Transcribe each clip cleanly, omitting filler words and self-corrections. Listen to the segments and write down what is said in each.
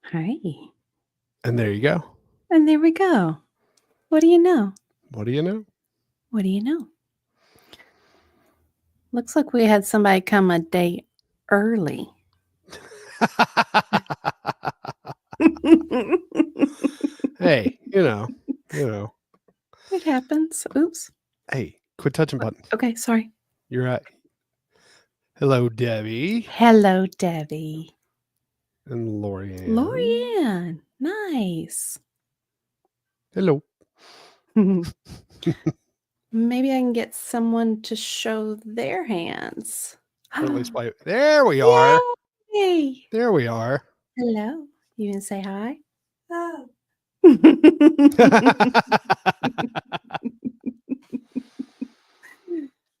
Hi. And there you go. And there we go. What do you know? What do you know? What do you know? Looks like we had somebody come a day early. Hey, It happens. Oops. Hey, quit touching buttons. Okay, sorry. You're right. Hello, Debbie Hello, Debbie. and Lorianne. Lorianne. Nice. Hello. Maybe I can get someone to show their hands. Or at least by there we are. Yay! There we are. Hello. You can say hi? Oh,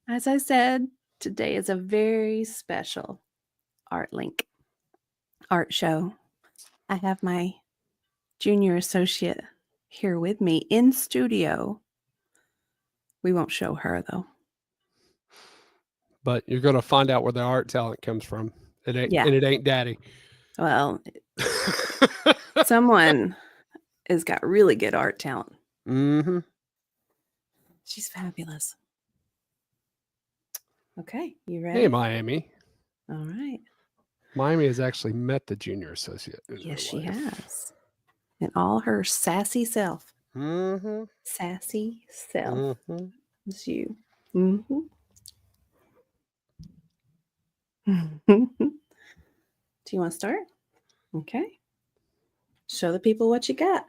As I said, today is a very special Art Link art show. I have my junior associate here with me in studio. We won't show her though. But you're gonna find out where the art talent comes from. It ain't Yeah. and it ain't daddy. Well, someone has got really good art talent. Mm-hmm. She's fabulous. Okay, you ready? Hey, Miami. All right. Miami has actually met the junior associate. Yes, she has. In all her sassy self. Mm-hmm. Sassy self. Mm-hmm. It's you. Mm-hmm. Do you want to start? Okay. Show the people what you got.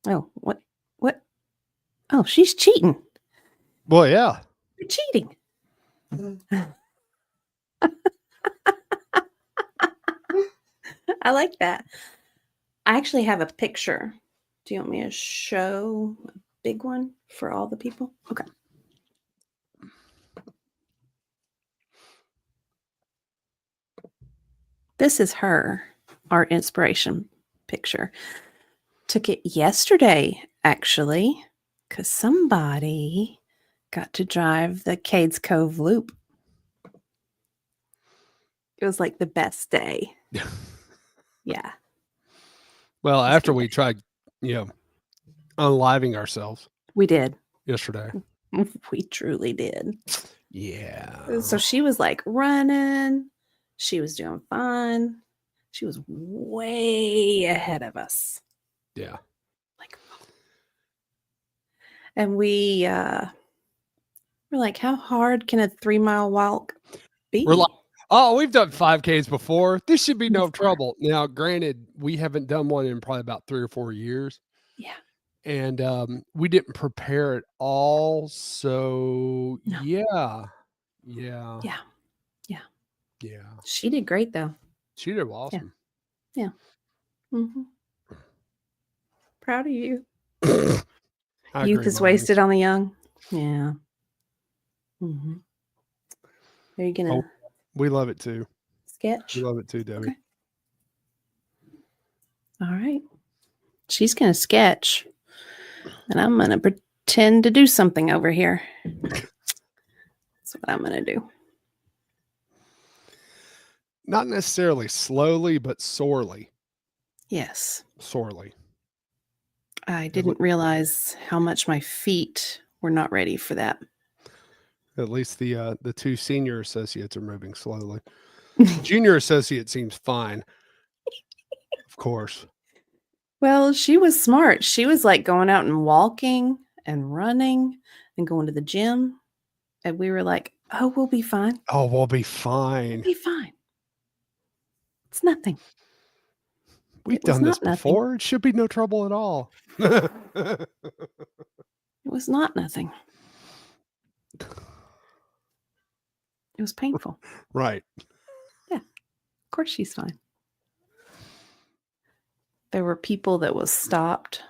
Oh, what? What? Oh, she's cheating. Well, yeah. You're cheating. I like that. I actually have a picture. Do you want me to show a big one for all the people? Okay. This is her art inspiration picture. Took it yesterday, actually, because somebody got to drive the Cades Cove Loop. It was like the best day. Yeah. Well, after we tried, unliving ourselves We did. yesterday. We truly did. Yeah. So she was like running. She was doing fun. She was way ahead of us. Yeah. Like, and we were like, how hard can a 3-mile walk be? We're like, oh, we've done 5Ks before. This should be no Before. trouble. Now, granted, we haven't done one in probably about 3 or 4 years. Yeah. And we didn't prepare at all. So, No. yeah. She did great, though. She did awesome. Yeah. Mm-hmm. Proud of you. Youth is wasted on the young. Yeah. Mm-hmm. Are you going to we love it too. sketch? We love it too, Debbie. Okay. All right. She's going to sketch, and I'm going to pretend to do something over here. That's what I'm going to do. Not necessarily slowly, but sorely. Yes. Sorely. I didn't realize how much my feet were not ready for that. At least the 2 senior associates are moving slowly. Junior associate seems fine. Of course. Well, she was smart. She was like going out and walking and running and going to the gym. And we were like, oh, we'll be fine. Oh, we'll be fine. We'll be fine. It's nothing. We've done this before. It should be no trouble at all. It was not nothing. It was painful. Right. Yeah. Of course she's fine. There were people that was stopped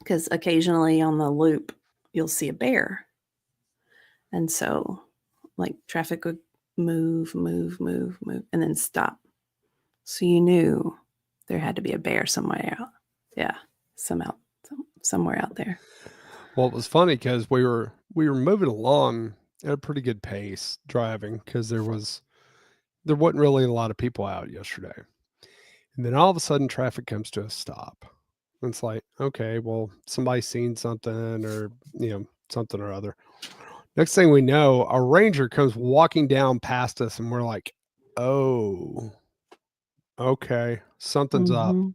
because occasionally on the loop, you'll see a bear. And so like traffic would move, and then stop. So you knew there had to be a bear somewhere out. Yeah. Somewhere out there. Well, it was funny because we were moving along at a pretty good pace driving because there was, there wasn't really a lot of people out yesterday. And then all of a sudden, traffic comes to a stop. And it's like, okay, well, somebody's seen something or, something or other. Next thing we know, a ranger comes walking down past us, and we're like, oh, okay, something's up. Mm-hmm.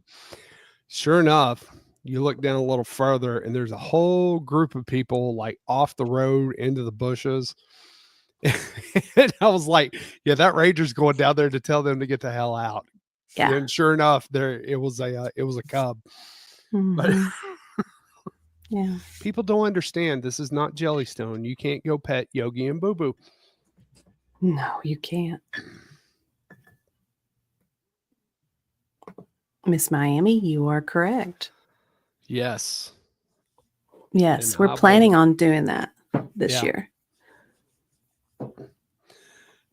Sure enough, you look down a little further, and there's a whole group of people like off the road into the bushes. And I was like, yeah, that ranger's going down there to tell them to get the hell out. Yeah. And sure enough, there it was a cub. But Mm-hmm. Yeah. people don't understand this is not Jellystone. You can't go pet Yogi and Boo Boo. No, you can't. Miss Miami, you are correct. Yes. Yes, And we're I planning will, on doing that this yeah. year.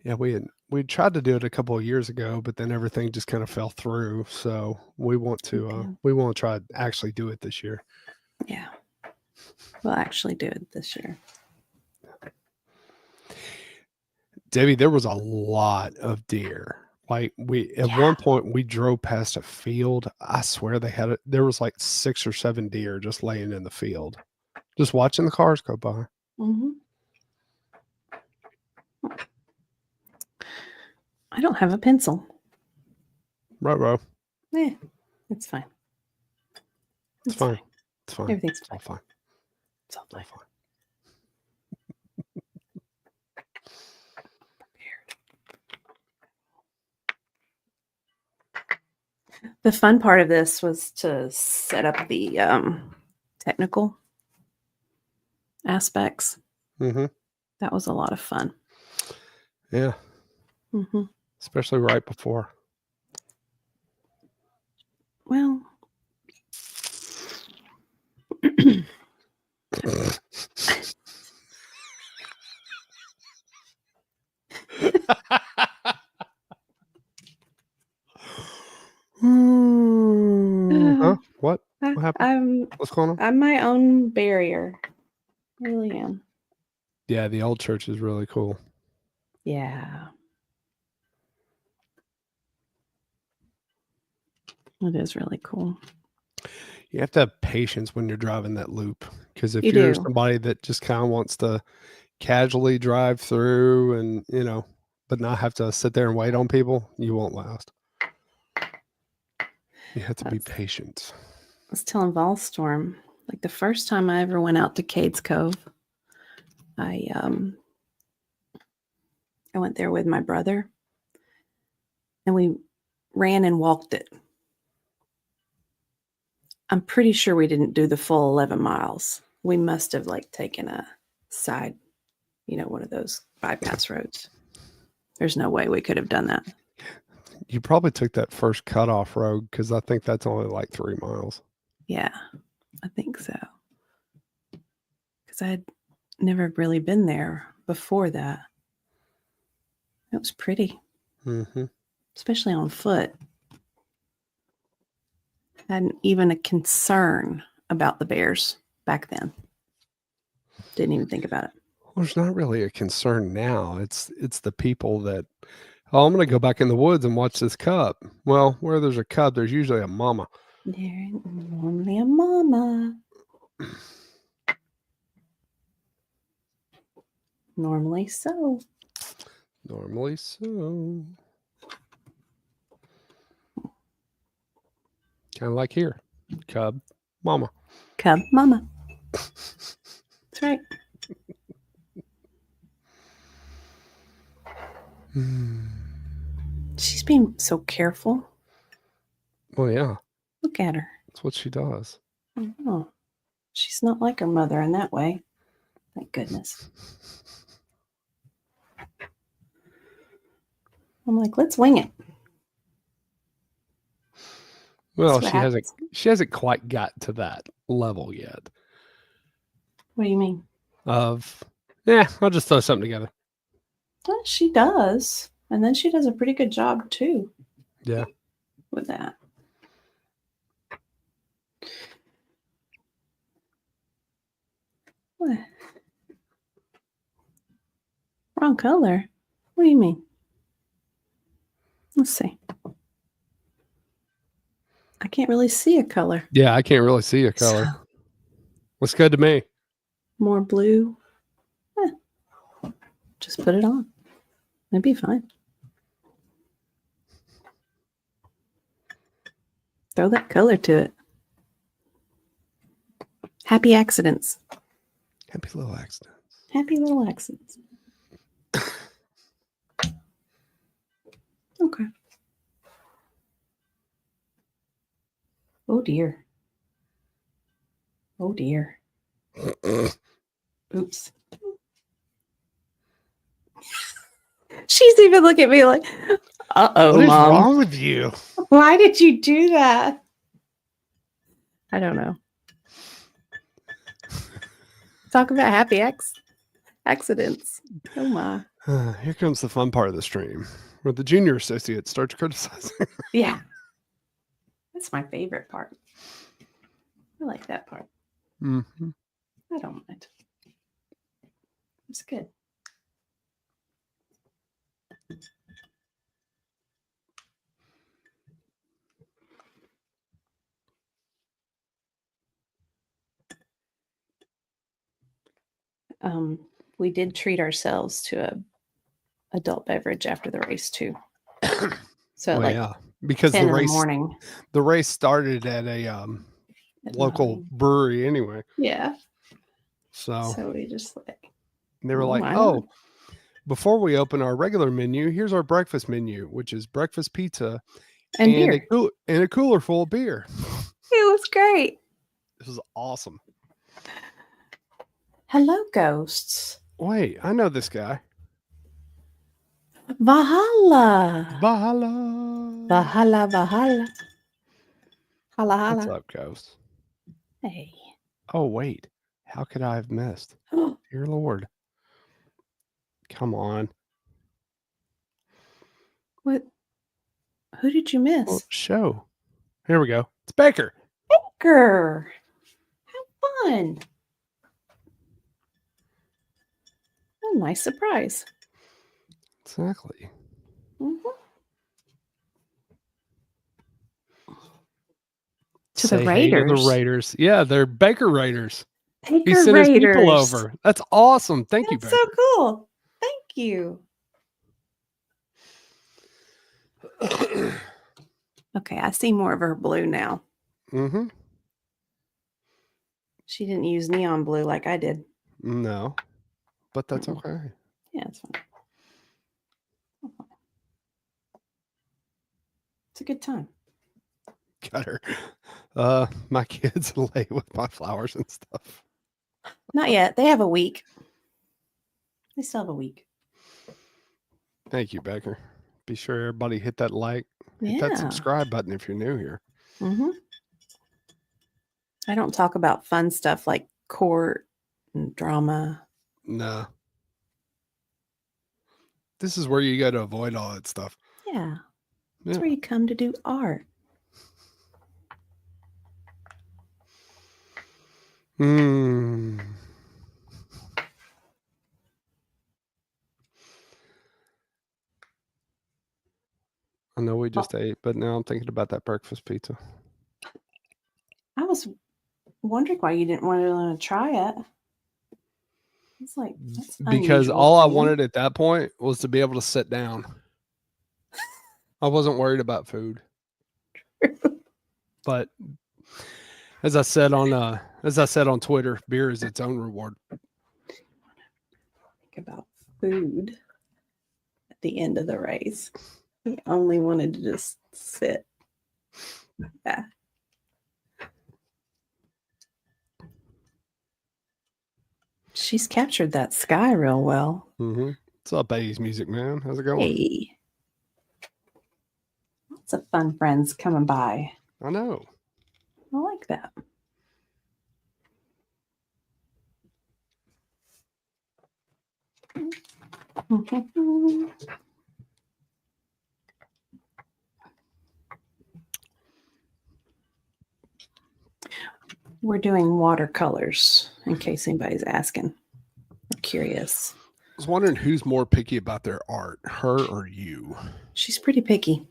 Yeah, we tried to do it a couple of years ago, but then everything just kind of fell through. So we want to try to actually do it this year. Yeah. We'll actually do it this year. Debbie, there was a lot of deer. Like at one point we drove past a field. I swear there was like 6 or 7 deer just laying in the field, just watching the cars go by. Mm-hmm. I don't have a pencil. Right. It's fine. It's fine. It's fine. Everything's It's all fine. fine. It's all fine. The fun part of this was to set up the technical aspects. Mm-hmm. That was a lot of fun. Yeah. Mm-hmm. Especially right before. Well, Huh? What? What happened? What's going on? I'm my own barrier. I really am. Yeah, the old church is really cool. Yeah. It is really cool. You have to have patience when you're driving that loop, because if You you're do. somebody that just kind of wants to casually drive through and, but not have to sit there and wait on people, you won't last. You have to be patient. I was telling Volstorm, like the first time I ever went out to Cades Cove, I went there with my brother, and we ran and walked it. I'm pretty sure we didn't do the full 11 miles. We must have like taken a side, one of those bypass roads. There's no way we could have done that. You probably took that first cutoff road, because I think that's only like 3 miles. Yeah, I think so. Because I had never really been there before that. It was pretty, especially on foot. I hadn't even a concern about the bears back then. Didn't even think about it. Well, there's not really a concern now. It's the people that, oh, I'm going to go back in the woods and watch this cub. Well, where there's a cub, there's usually a mama. There's normally a mama. Normally so. Normally so. Kind of like here. Cub, mama. Cub, mama. That's right. She's being so careful. Well, yeah. Look at her. That's what she does. Oh, she's not like her mother in that way. Thank goodness. I'm like, let's wing it. Well, she hasn't quite got to that level yet. What do you mean? I'll just throw something together. Well, she does. And then she does a pretty good job too. Yeah. With that. What? Wrong color? What do you mean? Let's see. I can't really see a color. Yeah, I can't really see a color. So, Looks good to me. more blue. Just put it on. It'd be fine. Throw that color to it. Happy accidents. Happy little accidents. Happy little accidents. Okay. Oh dear. Oh dear. Oops. She's even looking at me like, uh-oh, What is Mom. wrong with you? Why did you do that? I don't know. Talk about happy accidents. Oh my. Here comes the fun part of the stream, where the junior associate starts criticizing. Yeah. That's my favorite part. I like that part. Mm-hmm. I don't mind. It's good. We did treat ourselves to a adult beverage after the race too. So Well, like yeah, because 10 the in the morning. race started at a At local 9. brewery anyway. Yeah. So So we just like they were like, why not? "Oh, before we open our regular menu, here's our breakfast menu, which is breakfast pizza And and beer. a cooler full of beer." It was great. This was awesome. Hello, ghosts. Wait, I know this guy. Valhalla. Valhalla. Valhalla, Valhalla. Holla, What's holla. up, Ghost? Hey. Oh, wait. How could I have missed? Dear Lord. Come on. What? Who did you miss? Well, show. Here we go. It's Baker. Baker. How fun. A nice surprise. Exactly. Mm-hmm. To Say the hey to the Raiders. Raiders. Yeah, they're Baker Raiders. He Baker sent his people Raiders. over. That's awesome. Thank you, That's Baker. so cool. Thank you. Okay, I see more of her blue now. Mm-hmm. She didn't use neon blue like I did. No, but that's okay. Yeah, it's fine. It's a good time. Got her. My kids lay with my flowers and stuff. Not yet. They have a week. They still have a week. Thank you, Baker. Be sure everybody hit that like, hit that Yeah. subscribe button if you're new here. Mm-hmm. I don't talk about fun stuff like court and drama. No. This is where you got to avoid all that stuff. Yeah. That's where you come to do art. Hmm. I know we just ate, but now I'm thinking about that breakfast pizza. I was wondering why you didn't want to try it. It's like that's Because unusual all I for you. wanted at that point was to be able to sit down. I wasn't worried about food. But as I said on Twitter, beer is its own reward. Think about food at the end of the race. He only wanted to just sit. Yeah. She's captured that sky real well. Mm-hmm. What's up, 80s music, man? How's it going? Hey. Lots of fun friends coming by. I know. I like that. We're doing watercolors, in case anybody's asking or curious. was wondering who's more picky about their art, her or you? She's pretty picky.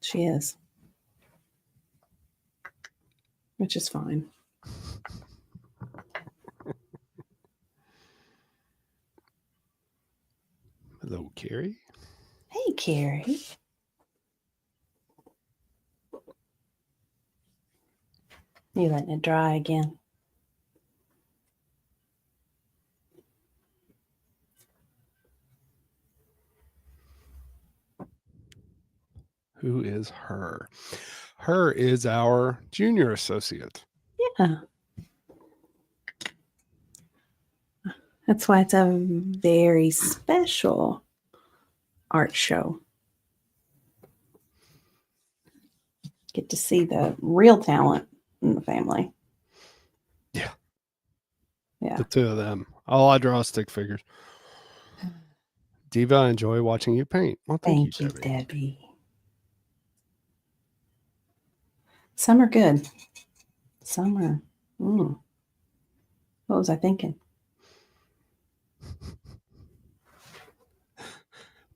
She is. Which is fine. Hello, Carrie. Hey, Carrie. You letting it dry again? Who is her? Her is our junior associate. Yeah. That's why it's a very special art show. Get to see the real talent in the family. Yeah. Yeah. The two of them. All I draw is stick figures. Diva, I enjoy watching you paint. Well, thank you, Debbie. Debbie. Some are good. Some are. What was I thinking?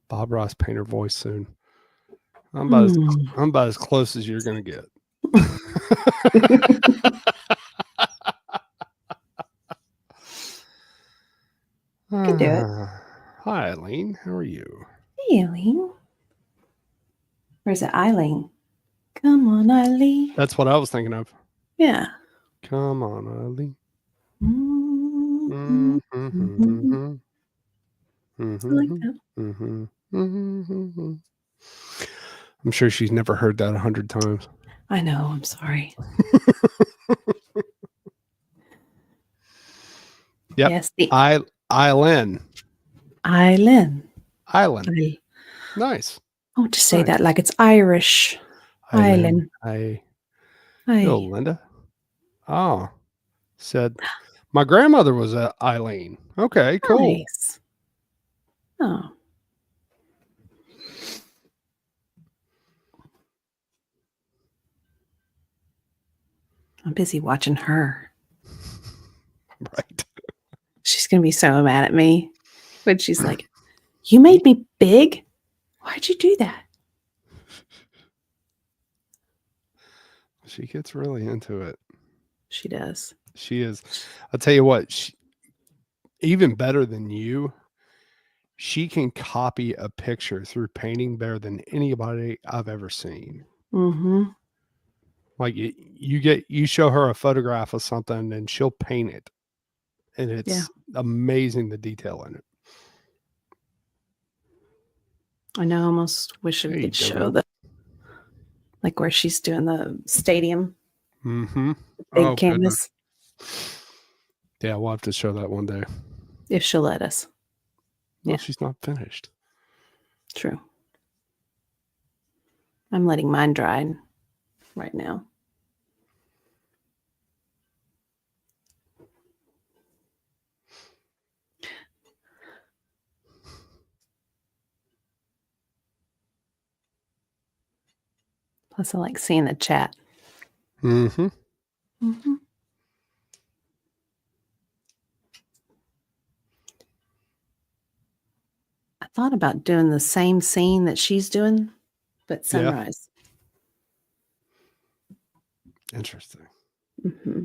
Bob Ross painter voice soon. I'm about as close as you're going to get. Could do it. Hi, Eileen. How are you? Hey, Eileen. Or is it Eileen? Come on, Eileen. That's what I was thinking of. Yeah. Come on, Eileen. Like that. I'm sure she's never heard that 100 times. I know. I'm sorry. Yep. Yes. Eileen. Eileen. Nice. Oh, just say that like it's Irish. Eileen. Hello, Linda. Oh, said my grandmother was Eileen. Okay, cool. Nice. Oh. I'm busy watching her. Right. She's going to be so mad at me. But she's like, you made me big? Why'd you do that? She gets really into it. She does. She is. I'll tell you what, even better than you, she can copy a picture through painting better than anybody I've ever seen. Mm-hmm. Like you show her a photograph of something and she'll paint it. And it's amazing the detail in it. I know. I almost wish we could show the, like where she's doing the stadium. Mm-hmm. Big canvas. Goodness. Yeah, we'll have to show that one day. If she'll let us. Well, she's not finished. True. I'm letting mine dry right now. Plus, I like seeing the chat. Mm-hmm. Mm-hmm. I thought about doing the same scene that she's doing, but sunrise. Yeah. Interesting. Mm-hmm.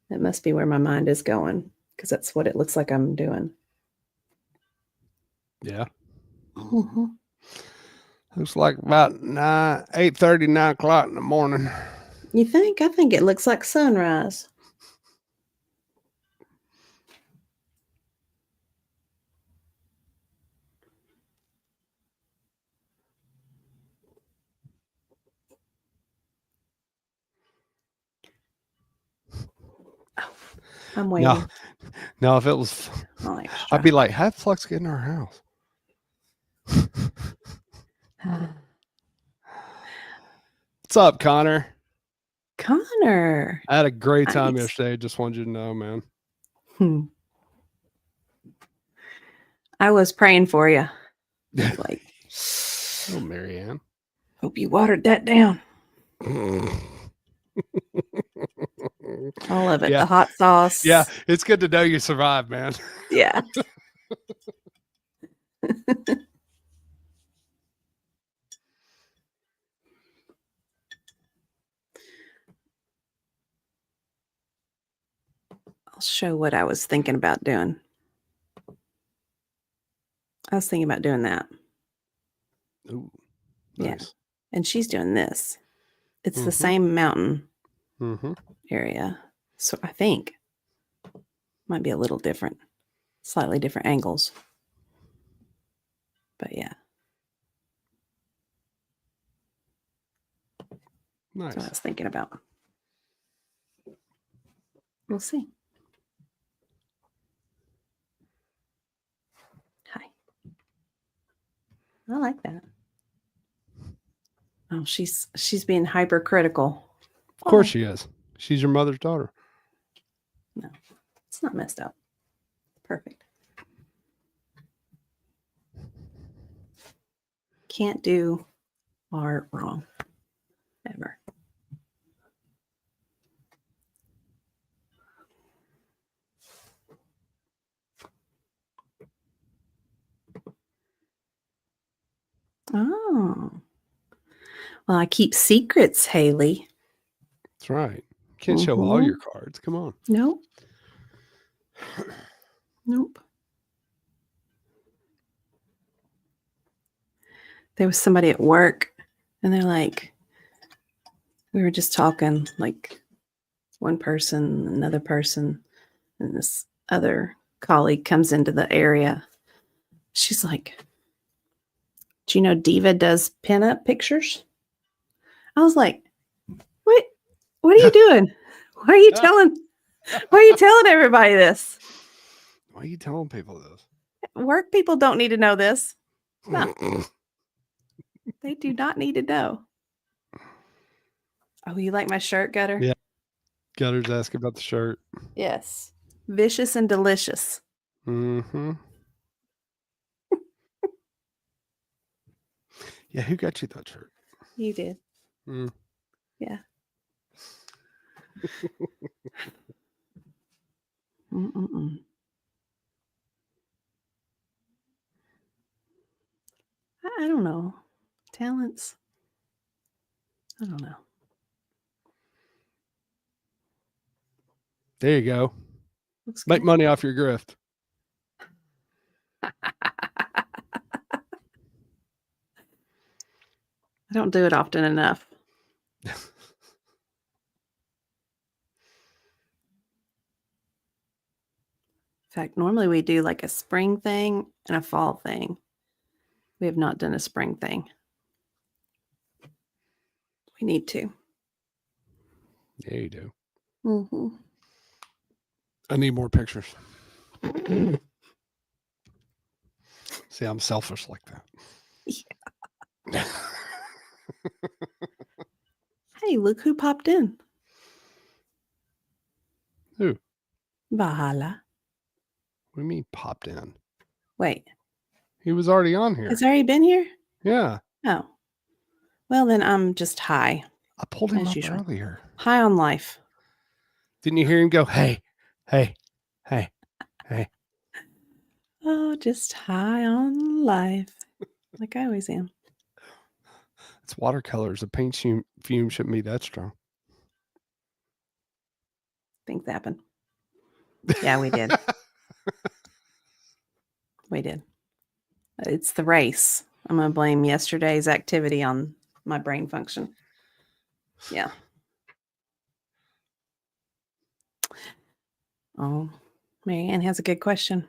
That must be where my mind is going, because that's what it looks like I'm doing. Yeah. Mm-hmm. Looks like about 8:30, 9 o'clock in the morning. You think? I think it looks like sunrise. Oh, I'm waiting. No, if it was, I'd be like, how'd Flux get in our house? What's up, Connor? Connor. I had a great time yesterday. Just wanted you to know, man. I was praying for you. Like, oh, Marianne. Hope you watered that down. All of it. Yeah. The hot sauce. Yeah. It's good to know you survived, man. Yeah. I'll show what I was thinking about doing. I was thinking about doing that. Ooh, Yeah. nice. And she's doing this. It's the Mhm. same mountain Mm-hmm. area. So I think might be a little different, slightly different angles. But yeah, that's what I Nice. was thinking about. We'll see. Hi. I like that. Oh, she's being hypercritical. Of course she is. She's your mother's daughter. No, it's not messed up. Perfect. Can't do art wrong. Ever. Oh. Well, I keep secrets, Haley. That's right. Can't show all your cards. Come on. Nope. Nope. There was somebody at work and they're like, we were just talking, like one person, another person, and this other colleague comes into the area. She's like, do you know Diva does pinup pictures? I was like, what are you doing? Why are you telling everybody this? Why are you telling people this? Work people don't need to know this. No, they do not need to know. Oh, you like my shirt, Gutter? Yeah. Gutter's asking about the shirt. Yes. Vicious and delicious. Mm-hmm. Yeah, who got you that shirt? You did. Mm. Yeah. Mm-mm-mm. I don't know. Talents. I don't know. There you go. Looks Make good. money off your grift. I don't do it often enough. In fact, normally we do like a spring thing and a fall thing. We have not done a spring thing. We need to. Yeah, you do. Mm-hmm. I need more pictures. See, I'm selfish like that. Yeah. Hey, look who popped in. Who? Valhalla. What do you mean popped in? Wait, He was already on here. has he already been here? Yeah. Oh. Well, then I'm just high. I pulled him As up usual. earlier. High on life. Didn't you hear him go, hey, hey, hey, hey? Oh, just high on life. Like I always am. It's watercolors. The paint fume shouldn't be that strong. Things happen. Yeah, we did. We did. It's the race. I'm going to blame yesterday's activity on my brain function. Yeah. Oh, Marianne has a good question.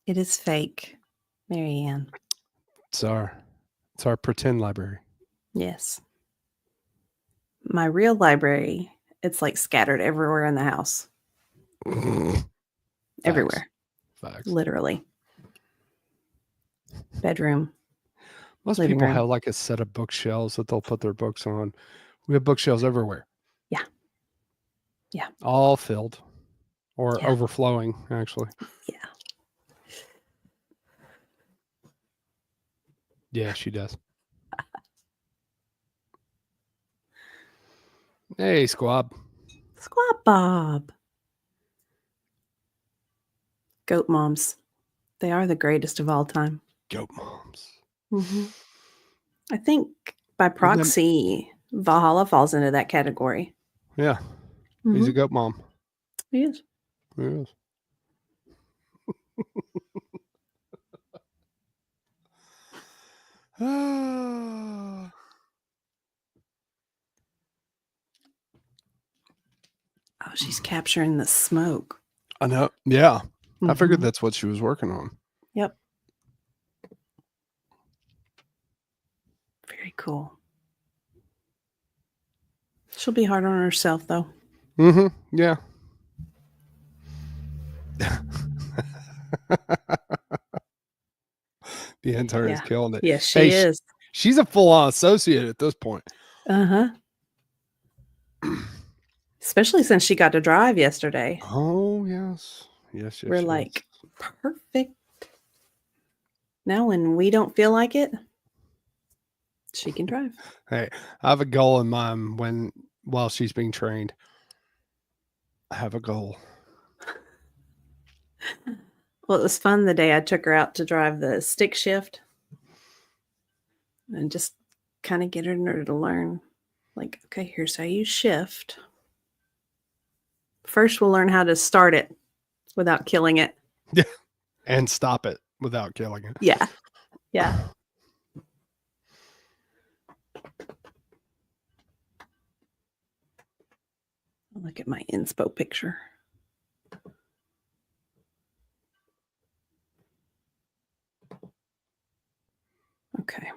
It is fake, Marianne. It's our pretend library. Yes. My real library, it's like scattered everywhere in the house. Everywhere. Facts. Literally. Bedroom. Most living people room. have like a set of bookshelves that they'll put their books on. We have bookshelves everywhere. Yeah. Yeah. All filled or Yeah. overflowing, actually. Yeah. Yeah, she does. Hey, Squab. Squat Bob. Goat moms. They are the greatest of all time. Goat moms. Mm-hmm. I think by Well, then- proxy, Valhalla falls into that category. yeah, he's a goat mom. He is. He is. Ah. Oh, she's capturing the smoke. I know. Yeah. I figured Mhm. that's what she was working on. Yep. Very cool. She'll be hard on herself, though. Mm-hmm. Yeah. The intern is killing it. Yes, Hey, she is. she's a full-on associate at this point. Uh-huh. Especially since she got to drive yesterday. Oh, yes. Yes, We're yes. like, perfect. Now when we don't feel like it, she can drive. Hey, I have a goal in mind while she's being trained. I have a goal. Well, it was fun the day I took her out to drive the stick shift and just kind of get her to learn, like, okay, here's how you shift. First, we'll learn how to start it without killing it. Yeah. And stop it without killing it. Yeah. Yeah. Look at my inspo picture. Okay.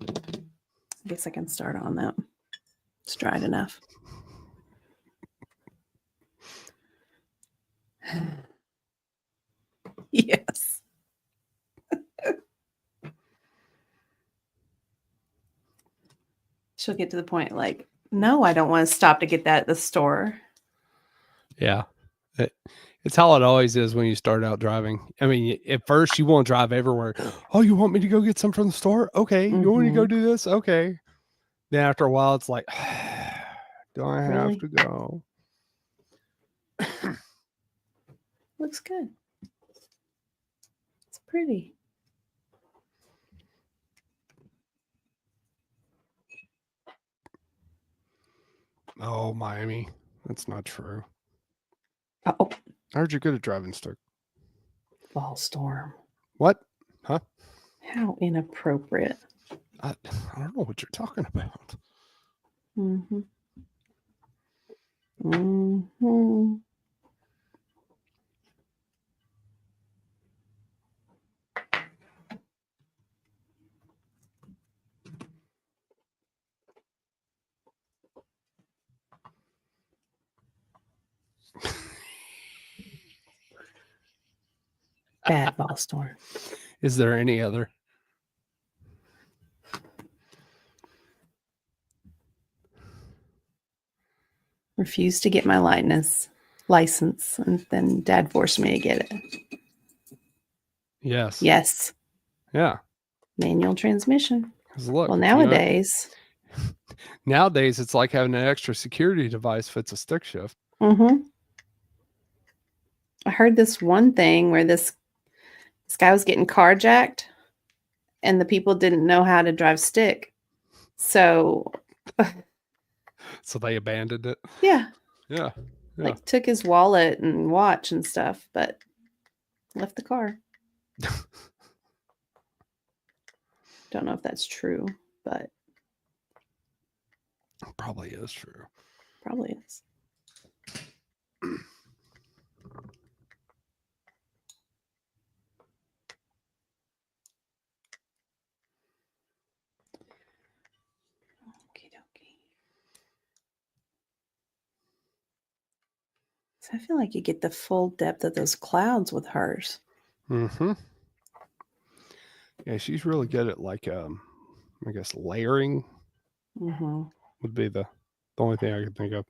I guess I can start on that. It's dried enough. Yes. She'll get to the point like, no, I don't want to stop to get that at the store. Yeah. It's how it always is when you start out driving. I mean, at first you want to drive everywhere. Oh, you want me to go get some from the store? Okay. You want me to go do this? Okay. Then after a while, it's like, do I have Really? to go? Looks good. It's pretty. Oh, Miami. That's not true. Oh, I heard you're good at driving stick. fall storm. What? Huh? How inappropriate. I don't know what you're talking about. Mm-hmm. Mm-hmm. Bad fall storm. Is there any other? Refused to get my license, and then Dad forced me to get it. Yes. Yes. Yeah. Manual transmission. Look, Well, nowadays. Nowadays, it's like having an extra security device fits a stick shift. Mm-hmm. I heard this one thing where this guy was getting carjacked and the people didn't know how to drive stick. So they abandoned it. Yeah. Yeah. Like took his wallet and watch and stuff, but left the car. Don't know if that's true, but probably is true. Probably is. So I feel like you get the full depth of those clouds with hers. Mm-hmm. Yeah, she's really good at like I guess layering would be the only thing I could think of.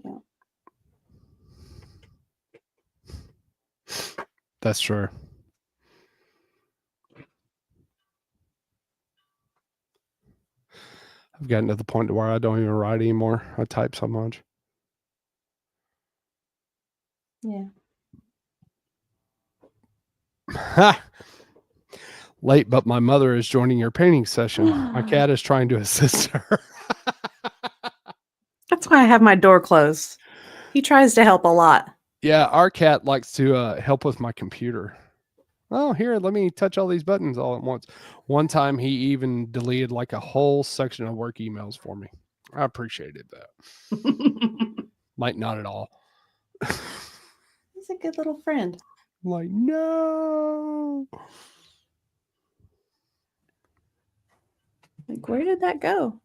Yeah. That's true. I've gotten to the point to where I don't even write anymore. I type so much. Yeah. Late, but my mother is joining your painting session. My cat is trying to assist her. That's why I have my door closed. He tries to help a lot. Yeah, our cat likes to help with my computer. Oh, here, let me touch all these buttons all at once. One time he even deleted like a whole section of work emails for me. I appreciated that. Like, not at all. He's a good little friend. I'm like, no. Like, where did that go?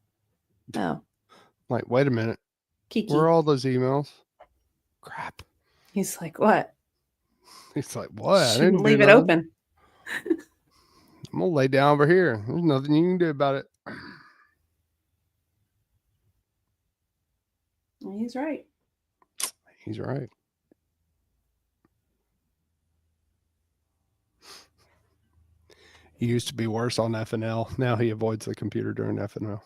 Oh, Like, wait a minute. Kiki. Where are all those emails? Crap. He's like, what? He's like, what? I Shouldn't didn't leave do it nothing. open. I'm gonna lay down over here. There's nothing you can do about it. He's right. He's right. He used to be worse on FNL. Now he avoids the computer during FNL.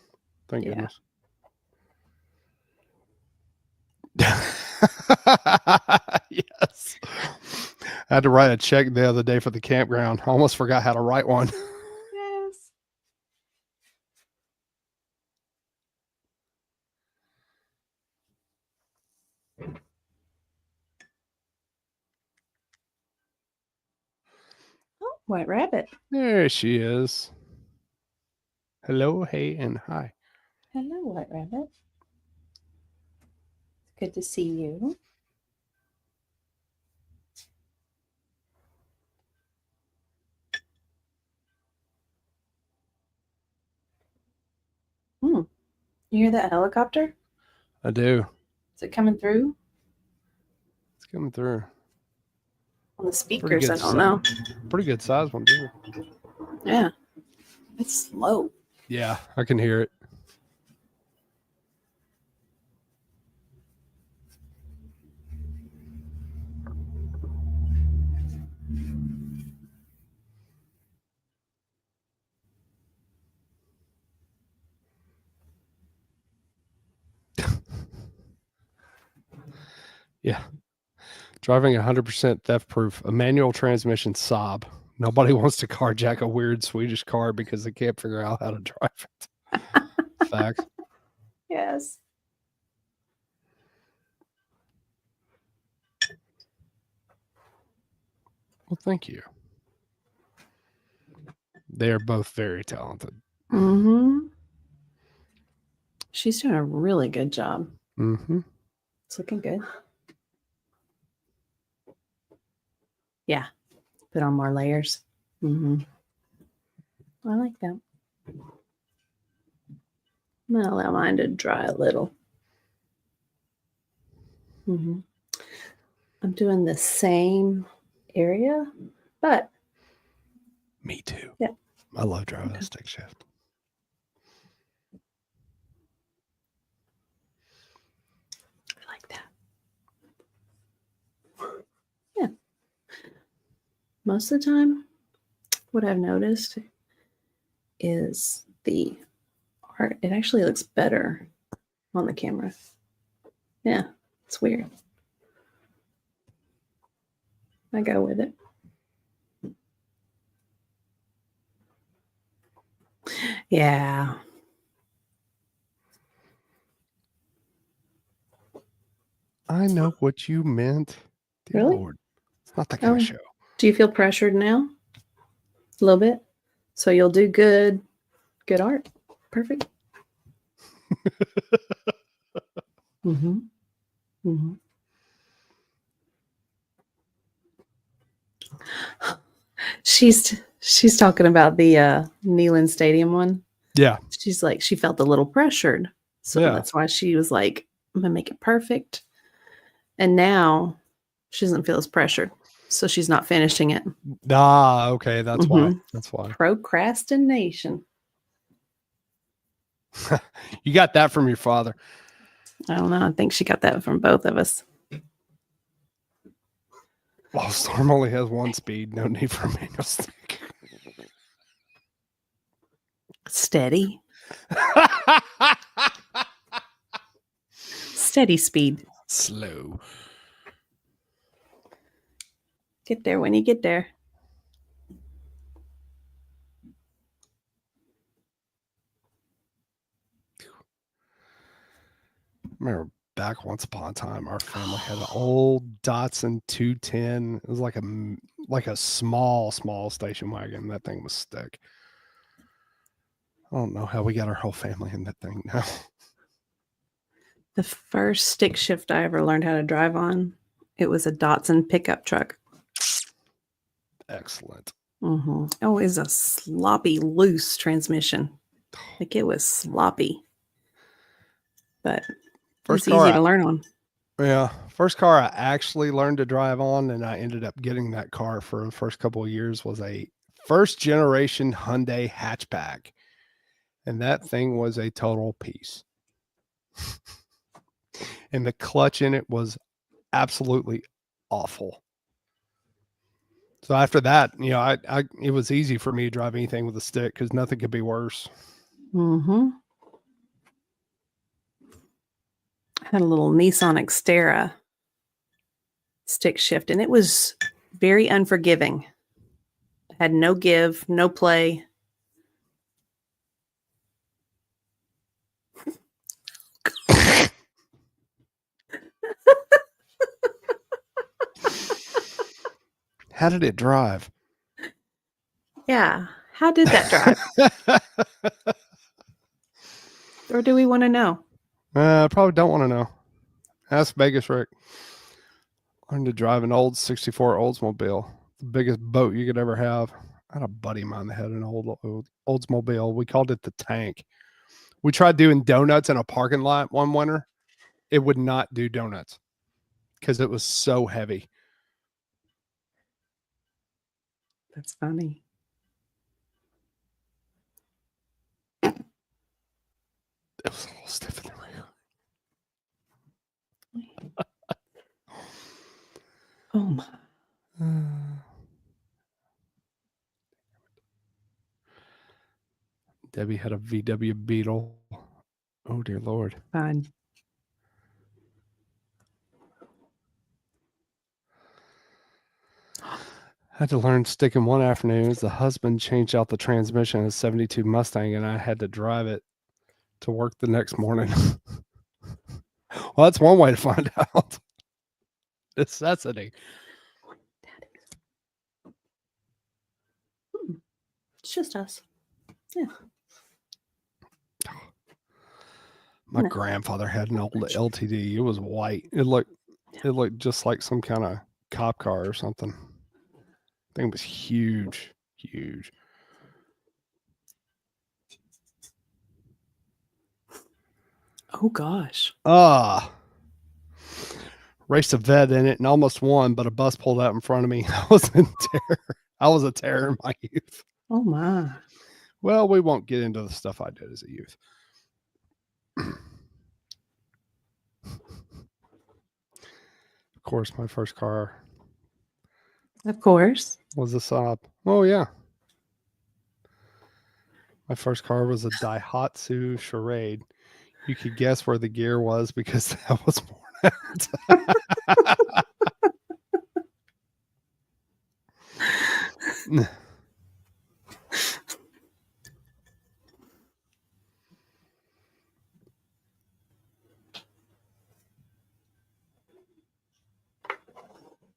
Thank goodness. Yes. I had to write a check the other day for the campground. I almost forgot how to write one. Yes. Oh, White Rabbit. There she is. Hello, hey, and hi. Hello, White Rabbit. It's good to see you. You hear that helicopter? I do. Is it coming through? It's coming through. On the speakers, I don't know. Pretty good size one, too. Yeah. It's slow. Yeah, I can hear it. Yeah. Driving 100% theft proof. A manual transmission sob. Nobody wants to carjack a weird Swedish car because they can't figure out how to drive it. Facts. Yes. Well, thank you. They are both very talented. Mm-hmm. She's doing a really good job. Mm-hmm. It's looking good. Yeah. Put on more layers. Mm-hmm. I like that. I'm going to allow mine to dry a little. Mm-hmm. I'm doing the same area, but. Me too. Yeah. I love driving a stick shift. I like that. Yeah. Most of the time, what I've noticed is the art, it actually looks better on the camera. Yeah, it's weird. I go with it. Yeah. I know what you meant. Dear Really? Lord. It's not that kind of show. Do you feel pressured now? A little bit? So you'll do good art. Perfect. Mm-hmm. Mm-hmm. She's talking about the Neyland Stadium one. Yeah. She's like, she felt a little pressured. So Yeah. that's why she was like, I'm going to make it perfect. And now she doesn't feel as pressured. So she's not finishing it. Ah, okay. That's why. That's why. Procrastination. You got that from your father. I don't know. I think she got that from both of us. Well, Storm only has one speed. No need for a manual stick. Steady. Steady speed. Slow. Get there when you get there. Remember back once upon a time, our family had an old Datsun 210. It was like a small station wagon. That thing was thick. I don't know how we got our whole family in that thing now. The first stick shift I ever learned how to drive on, it was a Datsun pickup truck. Excellent. Mm-hmm. Oh, it was a sloppy, loose transmission. Like it was sloppy. But First it's car easy to learn on. Yeah. First car I actually learned to drive on, and I ended up getting that car for the first couple of years, was a first generation Hyundai hatchback. And that thing was a total piece. And the clutch in it was absolutely awful. So after that, it was easy for me to drive anything with a stick because nothing could be worse. Mm-hmm. I had a little Nissan Xterra stick shift, and it was very unforgiving. Had no give, no play. How did it drive? Yeah. How did that drive? Or do we want to know? I probably don't want to know. Ask Vegas Rick. Learned to drive an old 64 Oldsmobile, the biggest boat you could ever have. I had a buddy of mine that had an old Oldsmobile. We called it the Tank. We tried doing donuts in a parking lot one winter. It would not do donuts because it was so heavy. That's funny. It was a little stiff in the rear. Oh my. Debbie had a VW Beetle. Oh, dear Lord. Fine. Had to learn stick in one afternoon as the husband changed out the transmission in a 72 Mustang, and I had to drive it to work the next morning. Well, that's one way to find out. Necessity. It's just us. Yeah. My grandfather had an old LTD. It was white. It looked just like some kind of cop car or something. Thing was huge, huge. Oh gosh. Raced a vet in it and almost won, but a bus pulled out in front of me. I was in terror. I was a terror in my youth. Oh my. Well, we won't get into the stuff I did as a youth. Of course, my first car Of course. was a Saab. Oh, yeah. My first car was a Daihatsu Charade. You could guess where the gear was because that was worn out.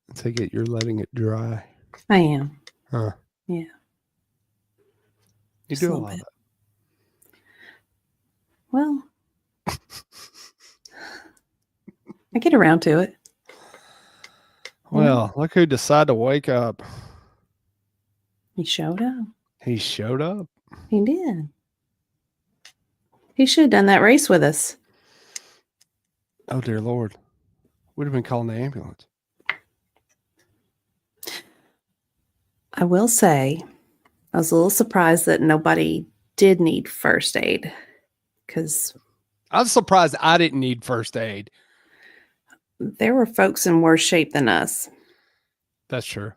I take it you're letting it dry. I am. Huh. Yeah. You Just do a a little lot of bit. it. Well, I get around to it. Well, look who decided to wake up. He showed up. He showed up. He did. He should have done that race with us. Oh, dear Lord. We'd have been calling the ambulance. I will say, I was a little surprised that nobody did need first aid because I'm surprised I didn't need first aid. there were folks in worse shape than us. That's true.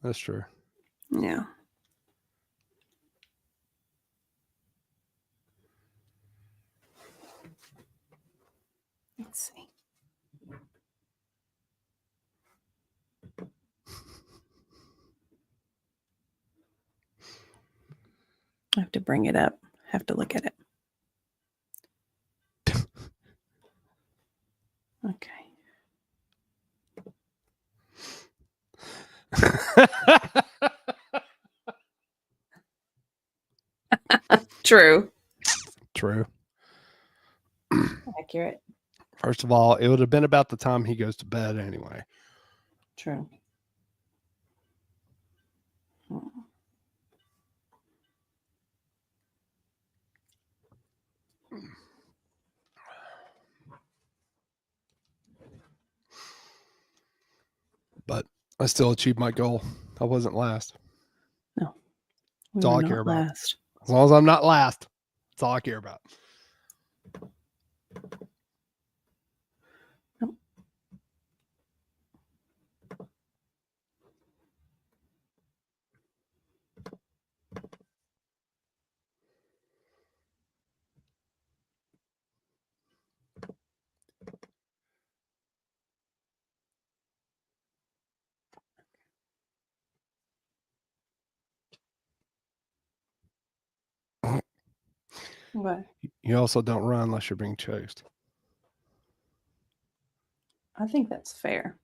That's true. Yeah. Let's see. I have to bring it up. Have to look at it. Okay. True. True. Accurate. First of all, it would have been about the time he goes to bed anyway. True. But I still achieved my goal. I wasn't last. No. That's all I care about. Last. As long as I'm not last, that's all I care about. Nope. What? You also don't run unless you're being chased. I think that's fair.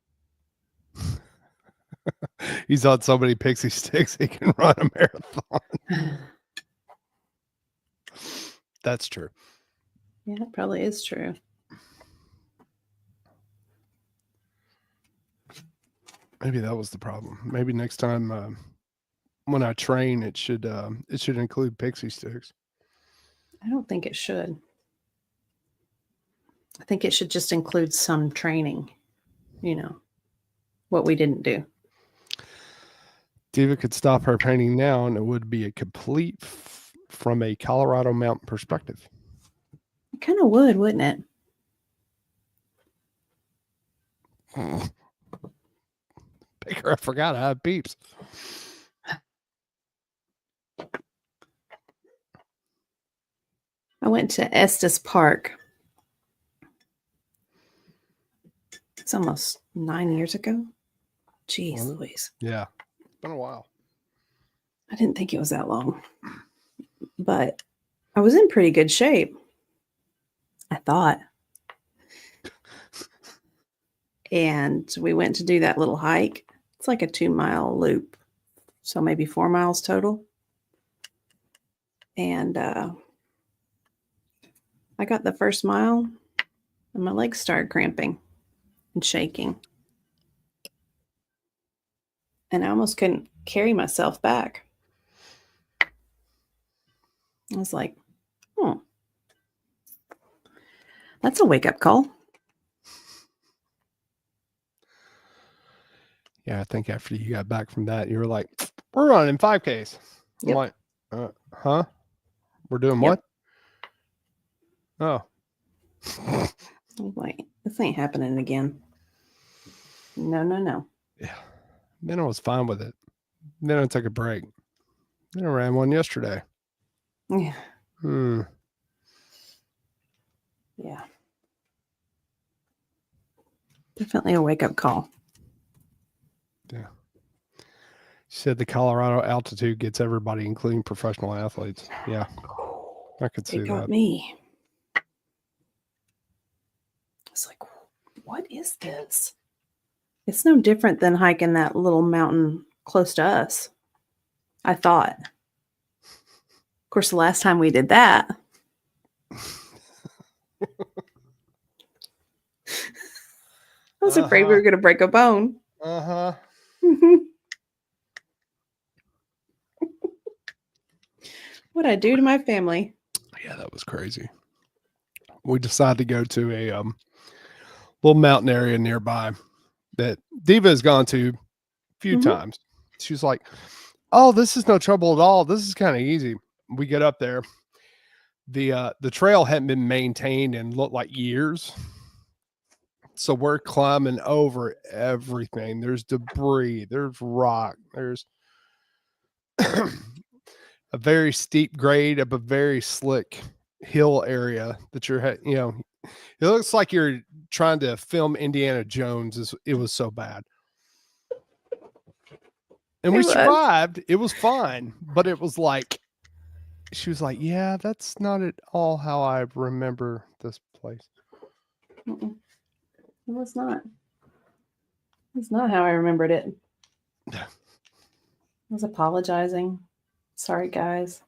He's on so many pixie sticks he can run a marathon. That's true. Yeah, it probably is true. Maybe that was the problem. Maybe next time when I train, it should include pixie sticks. I don't think it should. I think it should just include some training, what we didn't do. Diva could stop her training now, and it would be a complete from a Colorado mountain perspective. It kind of would, wouldn't it? Baker, I forgot I had beeps. I went to Estes Park. It's almost 9 years ago. Jeez Louise. Yeah. It's been a while. I didn't think it was that long. But I was in pretty good shape, I thought. And we went to do that little hike. It's like a 2-mile loop. So maybe 4 miles total. And I got the first mile and my legs started cramping and shaking. And I almost couldn't carry myself back. I was like, that's a wake-up call. Yeah, I think after you got back from that, you were like, we're running 5Ks. I'm Yep. like, huh? We're doing what? Oh. I was like, this ain't happening again. No. Yeah. Then I was fine with it. Then I took a break. Then I ran one yesterday. Yeah. Yeah. Definitely a wake-up call. Yeah. She said the Colorado altitude gets everybody, including professional athletes. Yeah. I could see It got that. me. I was like, what is this? It's no different than hiking that little mountain close to us, I thought. Of course, the last time we did that, I was afraid we were going to break a bone. What'd I do to my family? Yeah, that was crazy. We decided to go to a little mountain area nearby that Diva has gone to a few times. She's like, oh, this is no trouble at all. This is kind of easy. We get up there. The trail hadn't been maintained in looked like years. So we're climbing over everything. There's debris, there's rock, there's a very steep grade up a very slick hill area that you're It looks like you're trying to film Indiana Jones. It was so bad. And we survived. It was fine. But it was like, she was like, yeah, that's not at all how I remember this place. Mm-mm. No, it's not. It's not how I remembered it. I was apologizing. Sorry, guys.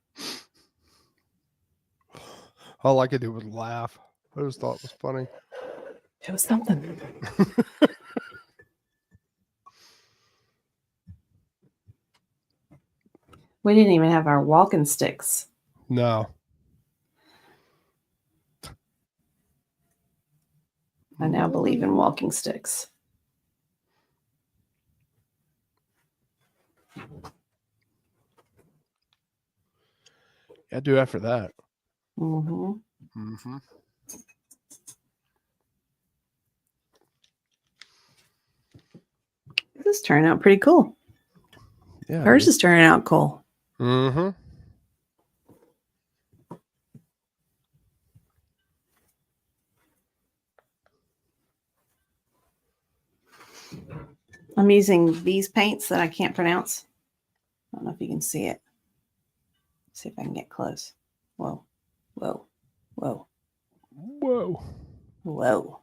All I could do was laugh. I just thought it was funny. It was something. We didn't even have our walking sticks. No. I now believe in walking sticks. Yeah, do after that. Mm-hmm. Mm-hmm. This is turning out pretty cool. Yeah. Hers is turning out cool. Mm-hmm. I'm using these paints that I can't pronounce. I don't know if you can see it. Let's see if I can get close. Whoa. Whoa. Whoa. Whoa. Whoa.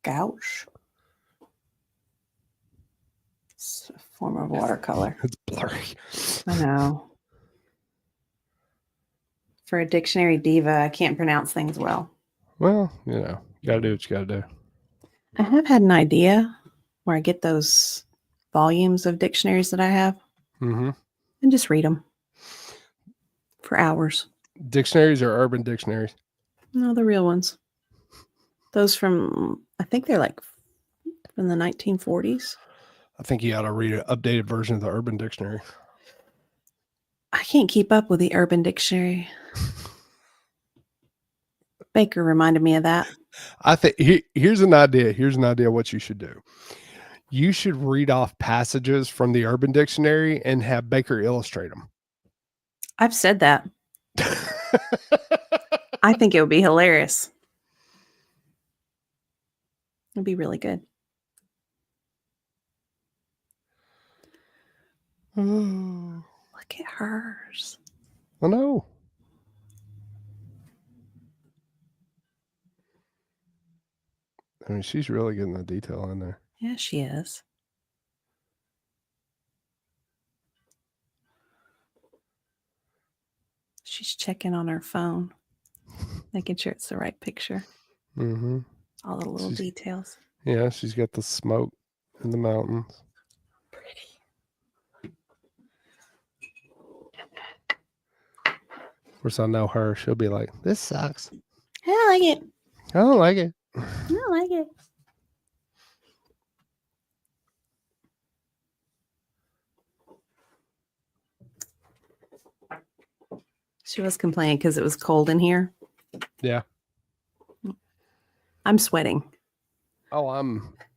Gouache. It's a form of watercolor. It's blurry. I know. For a Dictionary Diva, I can't pronounce things well. Well, you know, you gotta do what you gotta do. I have had an idea where I get those volumes of dictionaries that I have Mm-hmm. and just read them for hours. Dictionaries or urban dictionaries? No, the real ones. Those from, I think they're like from the 1940s. I think you ought to read an updated version of the Urban Dictionary. I can't keep up with the Urban Dictionary. Baker reminded me of that. I think here's an idea. Here's an idea of what you should do. You should read off passages from the Urban Dictionary and have Baker illustrate them. I've said that. I think it would be hilarious. It'd be really good. Look at hers. I know. I mean, she's really getting the detail in there. Yeah, she is. She's checking on her phone, making sure it's the right picture. Mm-hmm. All the little details. Yeah, she's got the smoke in the mountains. Pretty. Of course, I know her. She'll be like, this sucks. I like it. I don't like it. I don't like it. She was complaining because it was cold in here. Yeah. I'm sweating. Oh,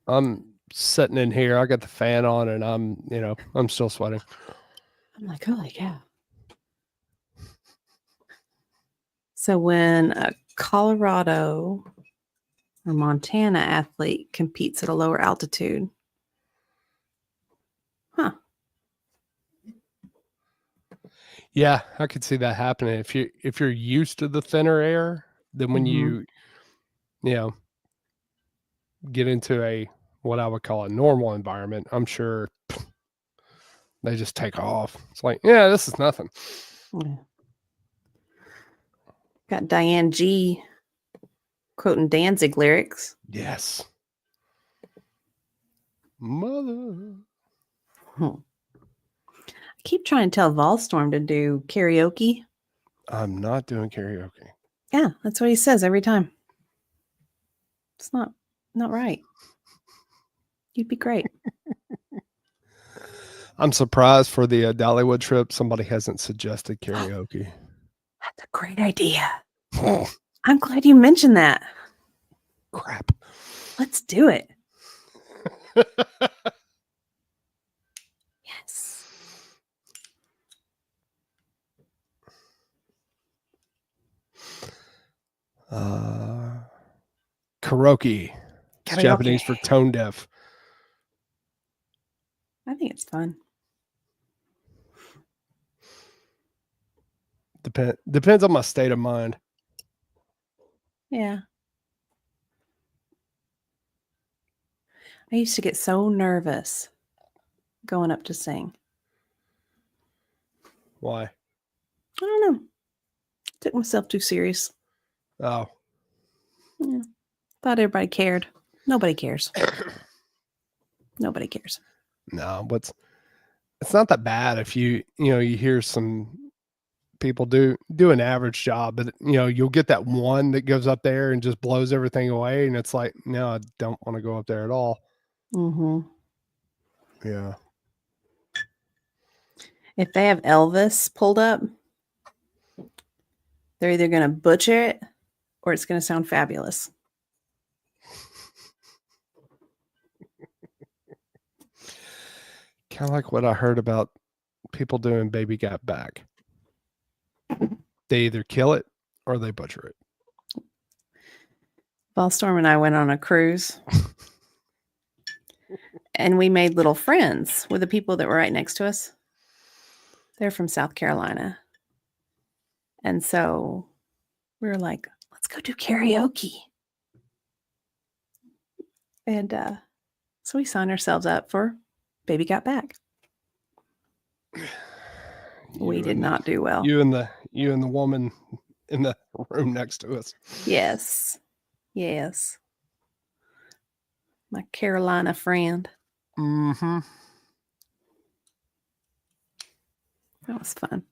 I'm sitting in here. I got the fan on and I'm still sweating. I'm like, oh yeah. So when a Colorado or Montana athlete competes at a lower altitude, Yeah, I could see that happening. If you're used to the thinner air, then when you get into a what I would call a normal environment, I'm sure they just take off. It's like, yeah, this is nothing. Yeah. Got Diane G quoting Danzig lyrics. Yes. Mother. I keep trying to tell Volstorm to do karaoke. I'm not doing karaoke. Yeah, that's what he says every time. It's not right. You'd be great. I'm surprised for the Dollywood trip, somebody hasn't suggested karaoke. That's a great idea. I'm glad you mentioned that. Crap. Let's do it. Yes. Karaoke. It's Japanese for tone deaf. I think it's fun. Depends on my state of mind. Yeah. I used to get so nervous going up to sing. Why? I don't know. Took myself too serious. Oh. Yeah. Thought everybody cared. Nobody cares. Nobody cares. No, it's not that bad if you hear some people do an average job, but you'll get that one that goes up there and just blows everything away, and it's like, no, I don't want to go up there at all. Mm-hmm. Yeah. If they have Elvis pulled up, they're either going to butcher it or it's going to sound fabulous. Kind of like what I heard about people doing Baby Got Back. They either kill it or they butcher it. Ballstorm and I went on a cruise and we made little friends with the people that were right next to us. They're from South Carolina. And so we were like, let's go do karaoke. And so we signed ourselves up for Baby Got Back. We did not do well. You and the woman in the room next to us. Yes. Yes. My Carolina friend. Mm-hmm. That was fun.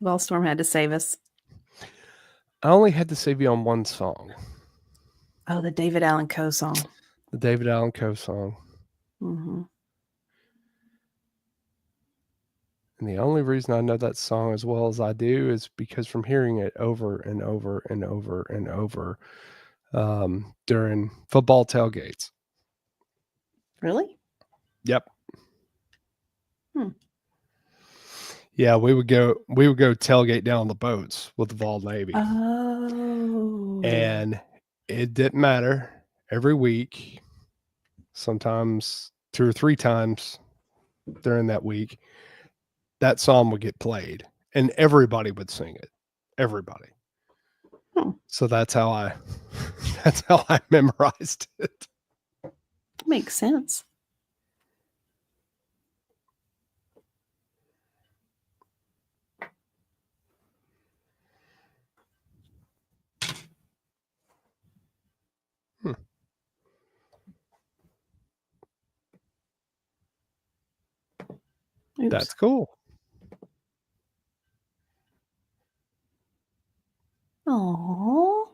Ballstorm had to save us. I only had to save you on one song. Oh, the David Allan Coe song. The David Allan Coe song. Mm-hmm. And the only reason I know that song as well as I do is because from hearing it over and over and over and over during football tailgates. Really? Yep. Yeah, we would go tailgate down the boats with the Vol Navy. Oh. And it didn't matter. Every week, sometimes 2 or 3 times during that week, that song would get played and everybody would sing it. Everybody. So that's how I memorized it. Makes sense. Oops. That's cool. Aww.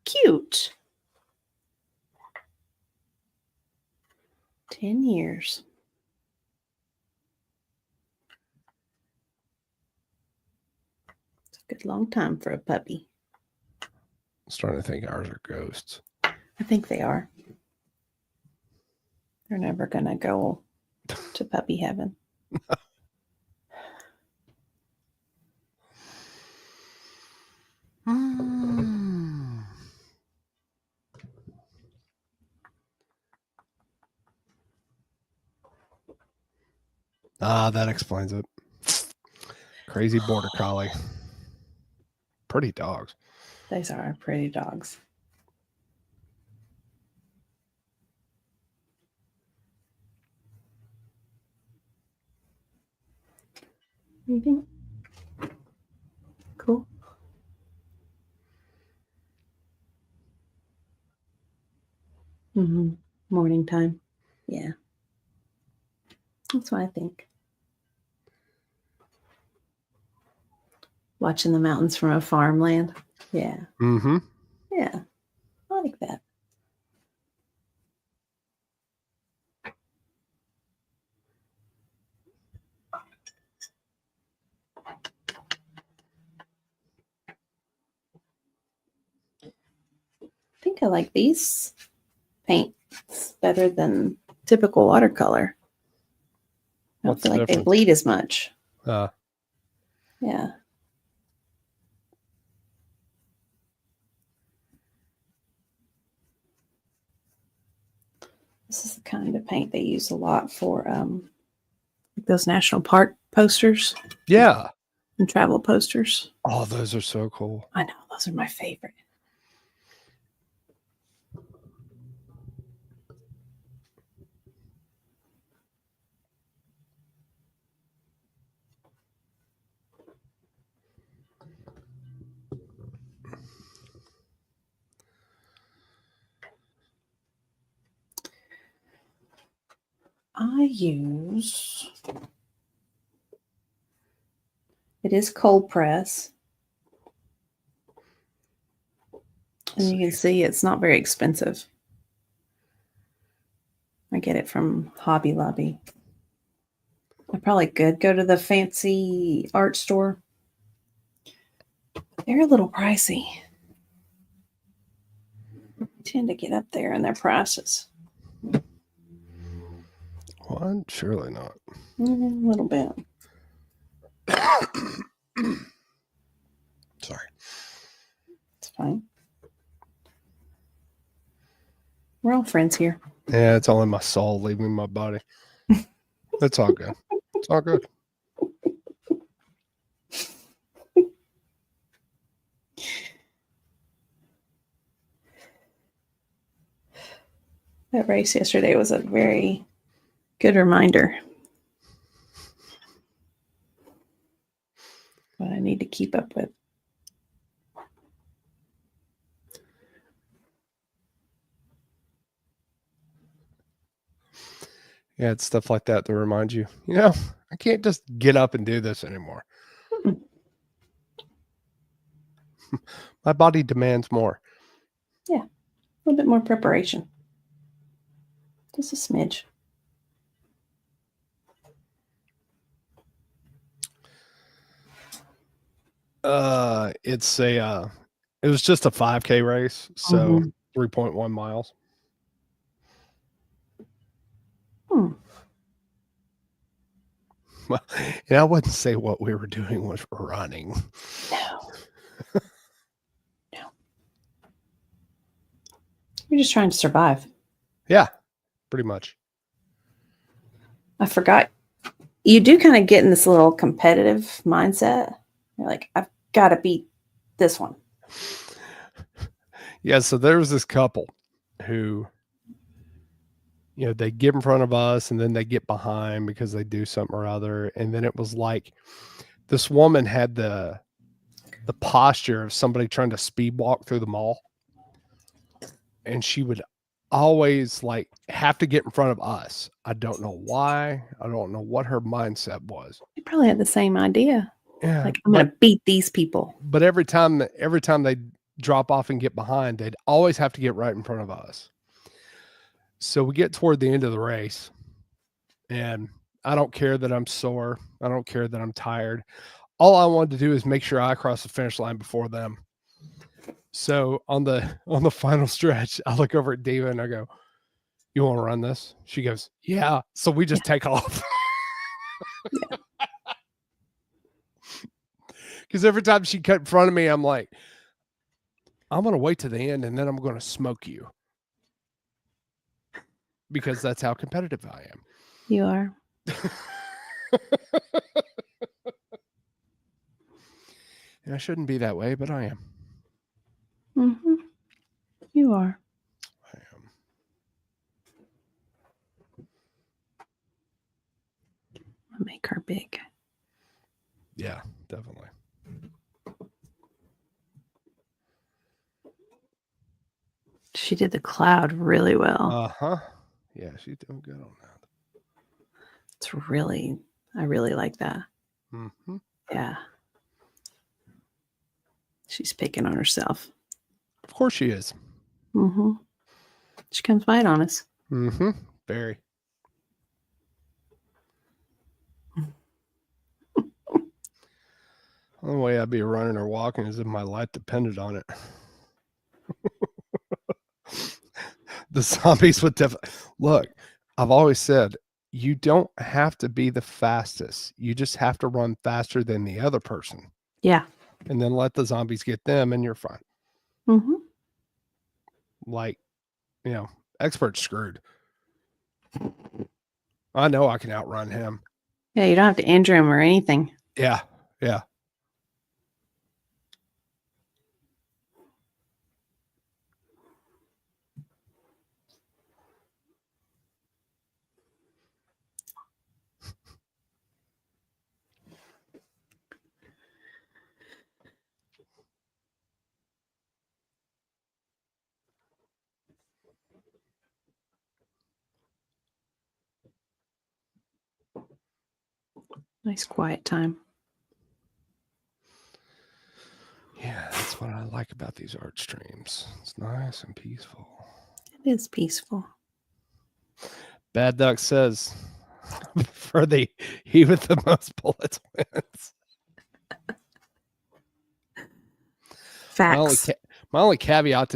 Cute. 10 years. It's a good long time for a puppy. I'm starting to think ours are ghosts. I think they are. They're never going to go to puppy heaven. That explains it. Crazy border collie. Pretty dogs. Those are pretty dogs. You think? Cool. Mm-hmm. Morning time. Yeah. That's what I think. Watching the mountains from a farmland. Yeah. Mm-hmm. Yeah. I like that. I think I like these paints better than typical watercolor. I don't What's feel the like they difference? bleed as much. Uh, Yeah. This is the kind of paint they use a lot for those national park posters yeah. and travel posters. Oh, those are so cool. I know, those are my favorite. I use, it is cold press. And you can see it's not very expensive. I get it from Hobby Lobby. I probably could go to the fancy art store. They're a little pricey. They tend to get up there in their prices. What? Surely not. A little bit. Sorry. It's fine. We're all friends here. Yeah, it's only my soul leaving my body. It's all good. It's all good. That race yesterday was a very good reminder. What I need to keep up with. Yeah, it's stuff like that that reminds you, I can't just get up and do this anymore. Mm-mm. My body demands more. Yeah, a little bit more preparation. Just a smidge. It was just a 5K race, so 3.1 miles. Well, I wouldn't say what we were doing was running. No. No. We're just trying to survive. Yeah, pretty much. I forgot. You do kind of get in this little competitive mindset. You're like, I've got to beat this one. Yeah, so there was this couple who, they get in front of us and then they get behind because they do something or other. And then it was like this woman had the posture of somebody trying to speed walk through the mall. And she would always have to get in front of us. I don't know why. I don't know what her mindset was. You probably had the same idea. Yeah. Like, I'm going to beat these people. But every time they drop off and get behind, they'd always have to get right in front of us. So we get toward the end of the race, and I don't care that I'm sore. I don't care that I'm tired. All I wanted to do is make sure I cross the finish line before them. So on the final stretch, I look over at Diva and I go, "You want to run this?" She goes, "Yeah." So we just take off. Because every time she cut in front of me, I'm like, I'm going to wait to the end and then I'm going to smoke you. Because that's how competitive I am. You are. And I shouldn't be that way, but I am. Mm-hmm. You are. I am. I'll make her big. Yeah, definitely. She did the cloud really well. Uh-huh. Yeah, she's doing good on that. I really like that. Mm-hmm. Yeah. She's picking on herself. Of course she is. Mm-hmm. She comes by it on us. Mm-hmm. Very. The only way I'd be running or walking is if my life depended on it. The zombies would definitely... Look, I've always said, you don't have to be the fastest. You just have to run faster than the other person, Yeah. and then let the zombies get them, and you're fine. Mm-hmm. Like, expert screwed. I know I can outrun him. Yeah, you don't have to injure him or anything. Yeah, yeah. Nice quiet time. Yeah, that's what I like about these art streams. It's nice and peaceful. It is peaceful. Bad Duck says, for the he with the most bullets wins. Facts. My only caveat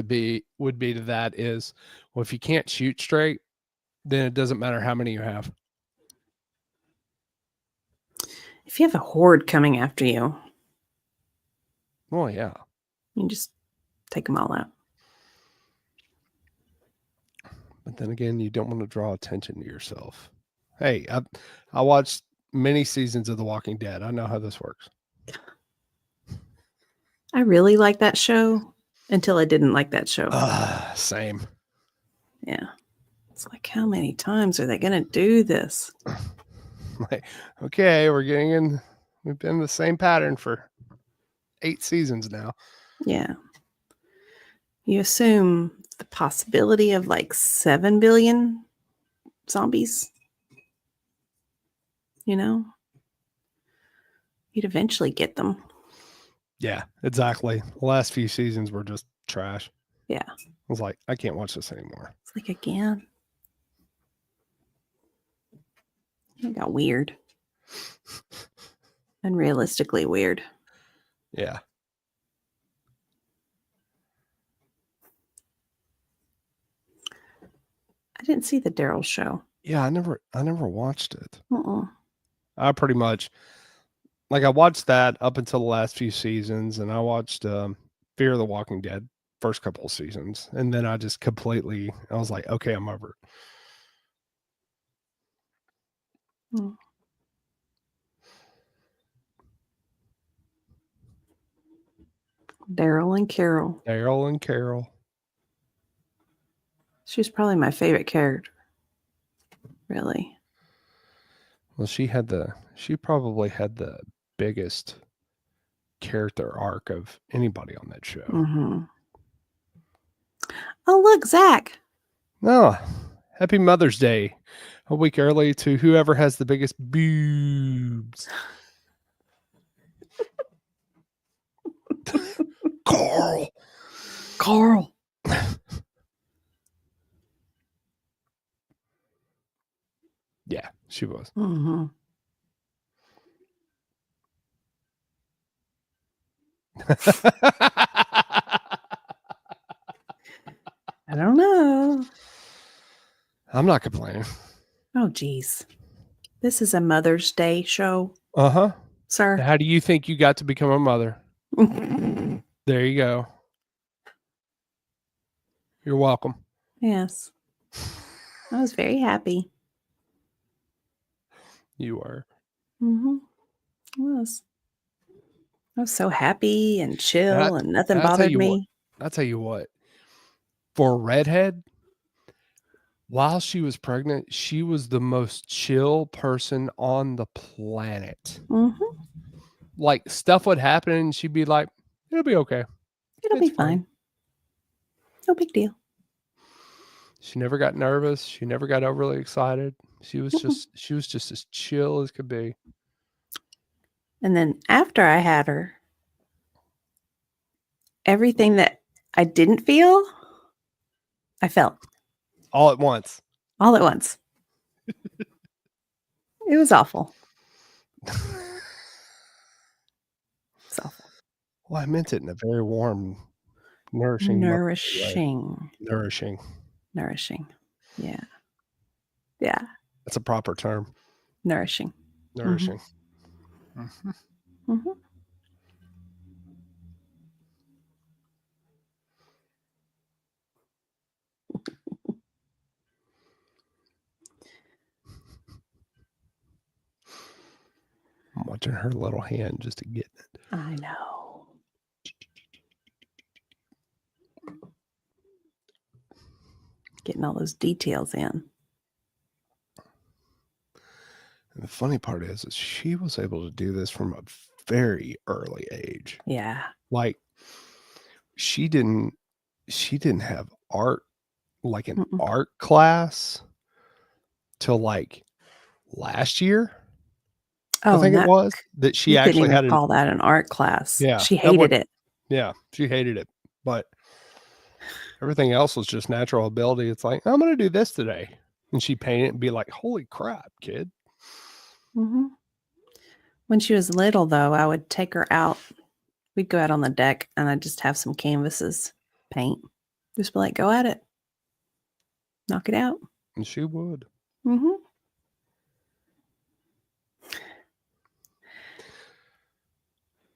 would be to that is, well, if you can't shoot straight, then it doesn't matter how many you have. If you have a horde coming after you, Well, yeah. you just take them all out. But then again, you don't want to draw attention to yourself. Hey, I watched many seasons of The Walking Dead. I know how this works. I really like that show until I didn't like that show. Same. Yeah. It's like, how many times are they going to do this? Like, okay, we've been in the same pattern for 8 seasons now. Yeah. You assume the possibility of like 7 billion zombies, you'd eventually get them. Yeah, exactly. The last few seasons were just trash. Yeah. I was like, I can't watch this anymore. It's like, again. It got weird. Unrealistically weird. Yeah. I didn't see the Daryl show. Yeah, I never watched it. Uh-uh. I pretty much, like, I watched that up until the last few seasons, and I watched Fear of the Walking Dead first couple of seasons, and then I just I was like, okay, I'm over it. Mm. Daryl and Carol. Daryl and Carol. She's probably my favorite character. Really. Well, she probably had the biggest character arc of anybody on that show. Mm-hmm. Oh, look, Zach. No, happy Mother's Day. A week early to whoever has the biggest boobs. Carl. Yeah, she was. Mm-hmm. I don't know. I'm not complaining. Oh, geez. This is a Mother's Day show, Uh-huh. sir. How do you think you got to become a mother? There you go. You're welcome. Yes. I was very happy. You were. Mm-hmm. I was. I was so happy and chill and nothing bothered me. I'll tell you what. For a redhead, while she was pregnant, she was the most chill person on the planet. Mm-hmm. Like, stuff would happen and she'd be like, it'll be okay. It'll be fine. No big deal. She never got nervous. She never got overly excited. She was just as chill as could be. And then after I had her, everything that I didn't feel, I felt. All at once. All at once. It was awful. It's awful. Well, I meant it in a very warm, nourishing. Nourishing. Nourishing. Nourishing. Yeah. Yeah. That's a proper term. Nourishing. Nourishing. Mm-hmm. Mm-hmm. I'm watching her little hand just to get it. I know. Getting all those details in. And the funny part is she was able to do this from a very early age. Yeah. Like she didn't have art, like an art class till like last year. Oh, I think it was that she you couldn't actually even had call that an art class. Yeah, She hated it. Yeah, she hated it. But everything else was just natural ability. It's like, I'm going to do this today. And she paint it and be like, holy crap, kid. Mm-hmm. When she was little, though, I would take her out. We'd go out on the deck, and I'd just have some canvases, paint. Just be like, go at it. Knock it out. And she would. Mm-hmm.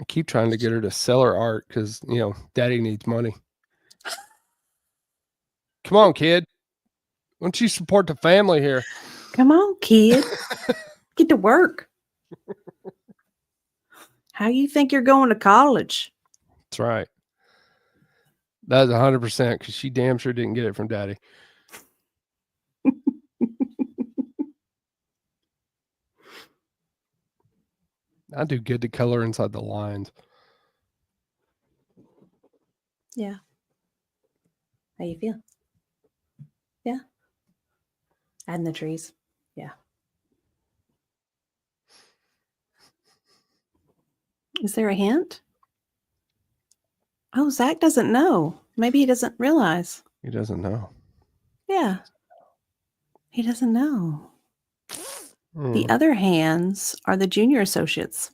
I keep trying to get her to sell her art because, daddy needs money. Come on, kid. Why don't you support the family here? Come on, kid. Get to work. How you think you're going to college? That's right. That's 100% because she damn sure didn't get it from daddy. I do good to color inside the lines. Yeah. How you feel? Yeah. Adding the trees. Yeah. Is there a hint? Oh, Zach doesn't know. Maybe he doesn't realize. He doesn't know. Yeah. He doesn't know. The Mm. other hands are the junior associates.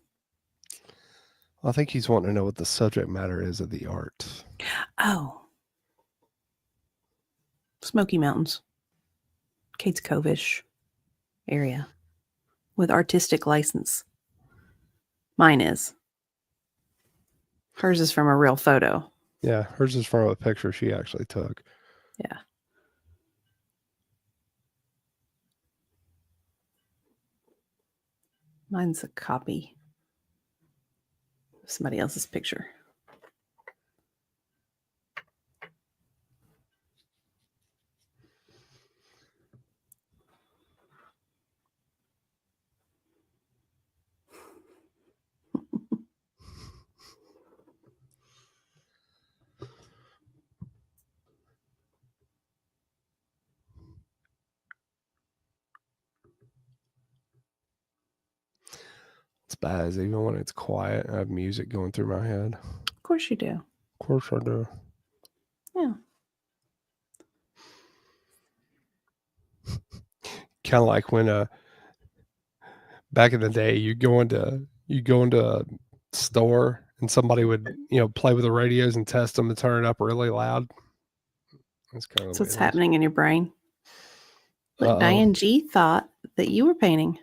I think he's wanting to know what the subject matter is of the art. Oh. Smoky Mountains. Kate's Cove-ish area with artistic license. Mine is. Hers is from a real photo. Yeah, hers is from a picture she actually took. Yeah. Mine's a copy of somebody else's picture. It's bad as even when it's quiet, I have music going through my head. Of course you do. Of course I do. Yeah. Kind of like when back in the day you go into a store and somebody would play with the radios and test them to turn it up really loud. That's kind of what's happening in your brain. Look, Uh-oh. Diane G thought that you were painting.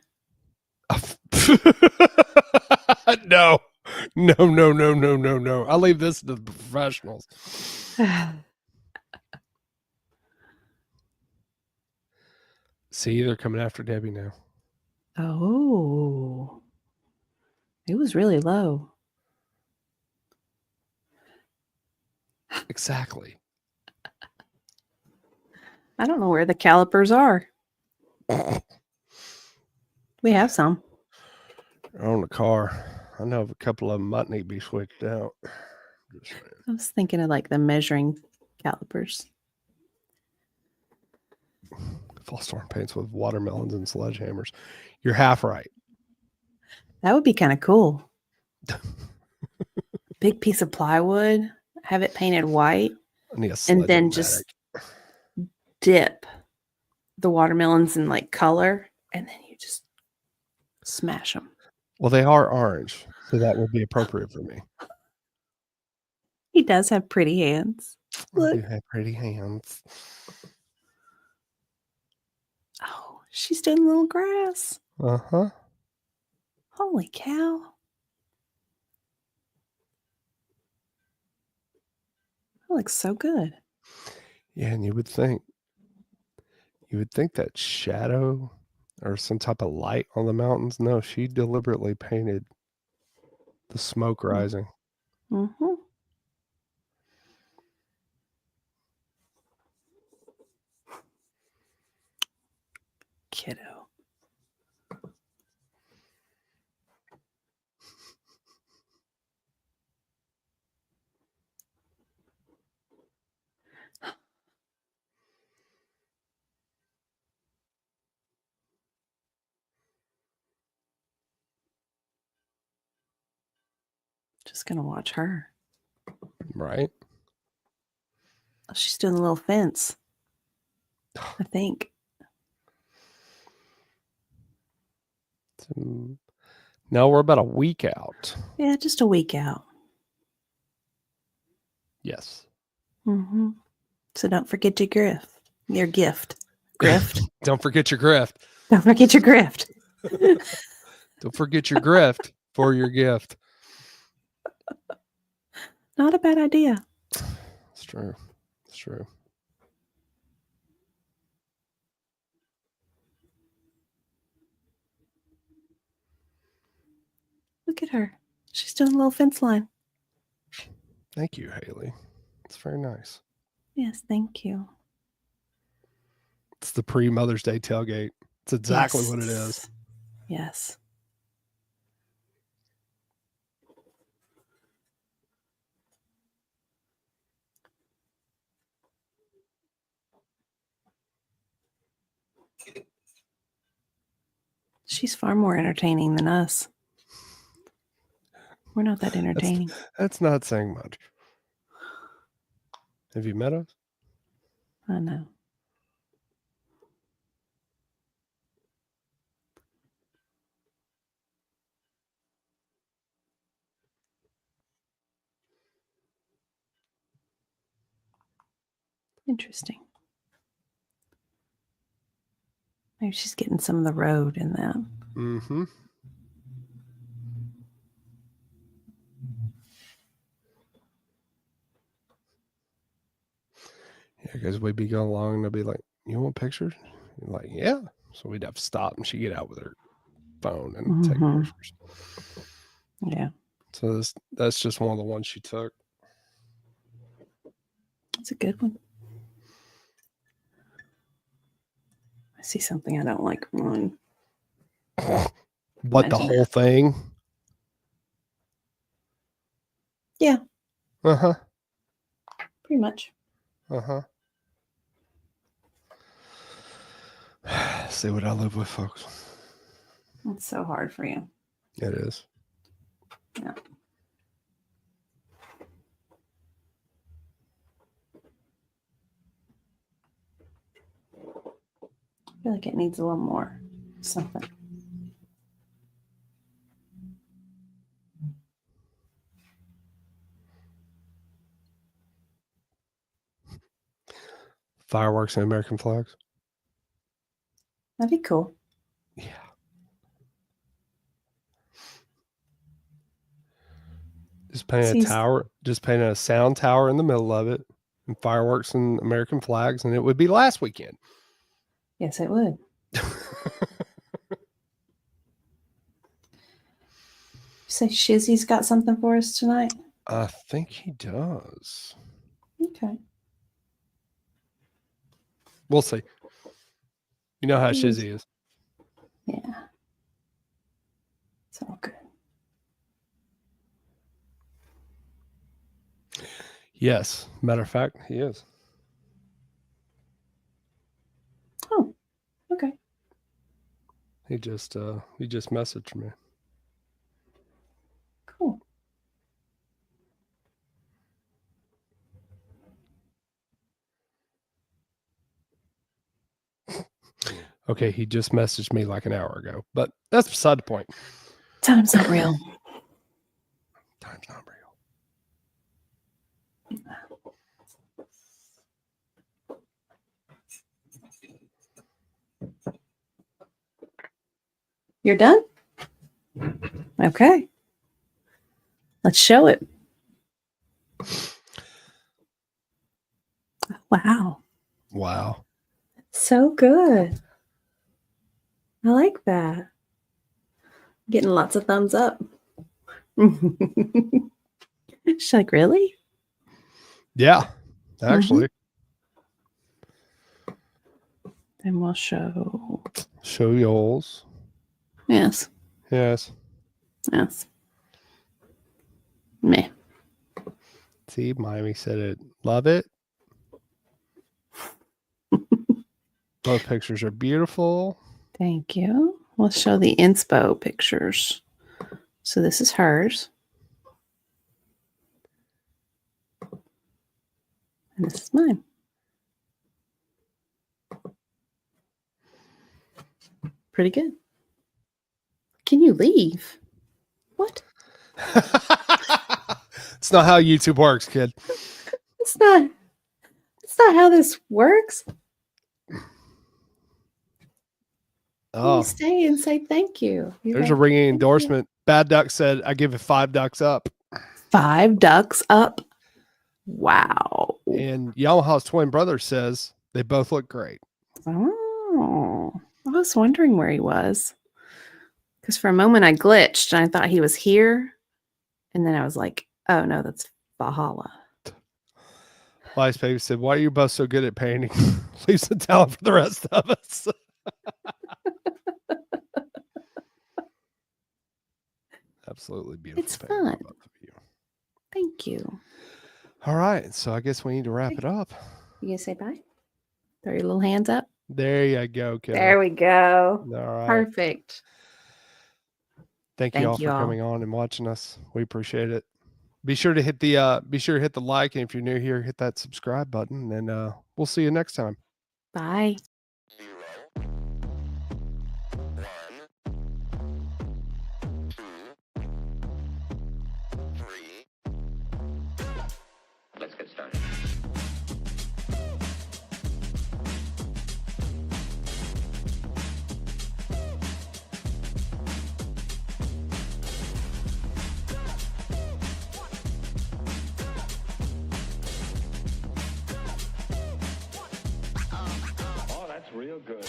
No. I'll leave this to the professionals. See, they're coming after Debbie now. Oh. It was really low. Exactly. I don't know where the calipers are. We have some. They're on the car. I know of a couple of them might need to be switched out. Just saying. I was thinking of like the measuring calipers. Fall storm paints with watermelons and sledgehammers. You're half right. That would be kind of cool. Big piece of plywood, have it painted white, and then just dip the watermelons in like color, and then you just smash them. Well, they are orange, so that would be appropriate for me. He does have pretty hands. Look. I do have pretty hands. Oh, She's doing little grass. Uh-huh. Holy cow. That looks so good. Yeah, and you would think that shadow or some type of light on the mountains. No, she deliberately painted the smoke rising. Mm-hmm. Kiddo. Just gonna watch her. Right? Oh, she's doing a little fence, I think. Now we're about a week out. Yeah, just a week out. Yes. Mm-hmm. So don't forget your gift. Your gift. Grift. Don't forget your grift. Don't forget your grift. Don't forget your grift for your gift. Not a bad idea. It's true. It's true. Look at her. She's doing a little fence line. Thank you, Haley. It's very nice. Yes, thank you. It's the pre-Mother's Day tailgate. It's exactly what it is. Yes. She's far more entertaining than us. We're not that entertaining. That's not saying much. Have you met us? I know. Interesting. Maybe she's getting some of the road in that. Mm-hmm. Yeah, because we'd be going along and they'd be like, "You want pictures?" You're like, "Yeah." So we'd have to stop and she'd get out with her phone and take pictures. Yeah. So that's just one of the ones she took. That's a good one. I see something I don't like on. What, the whole thing? Yeah. Uh-huh. Pretty much. Uh-huh. See what I live with, folks. It's so hard for you. It is. Yeah. I feel like it needs a little more something. Fireworks and American flags. That'd be cool. Yeah. Just paint a tower, just paint a sound tower in the middle of it, and fireworks and American flags, and it would be last weekend. Yes, it would. Say Shizzy's got something for us tonight? I think he does. Okay. We'll see. You know how Shizzy is. Yeah. It's all good. Yes. Matter of fact, he is. Oh, okay. He just messaged me. Cool. Okay, he just messaged me like an hour ago, but that's beside the point. Time's not real. Time's not real. You're done? Okay. Let's show it. Wow. Wow. So good. I like that. Getting lots of thumbs up. She's like, really? Yeah, actually. Then we'll show. Show yours. Yes. Yes. Yes. Meh. See, Miami said it. Love it. Both pictures are beautiful. Thank you. We'll show the inspo pictures. So this is hers. And this is mine. Pretty good. Can you leave? What? It's not how YouTube works, kid. It's not how this works. Oh, You stay and say thank you. there's a ringing endorsement. Bad Duck said, I give it 5 ducks up. 5 ducks up. Wow. And Yamaha's twin brother says they both look great. Oh, I was wondering where he was. Because for a moment I glitched and I thought he was here. And then I was like, oh no, that's Valhalla. Vice Baby said, why are you both so good at painting? Leave some talent for the rest of us. Absolutely beautiful. It's fun. Both of you. Thank you. All right. So I guess we need to wrap it up. You gonna say bye? Throw your little hands up. There you go, kiddo. There we go. All right. Perfect. Thank you all for coming on and watching us. We appreciate it. Be sure to hit the like, and if you're new here, hit that subscribe button, and we'll see you next time. Bye. Let's get started. Oh, that's real good.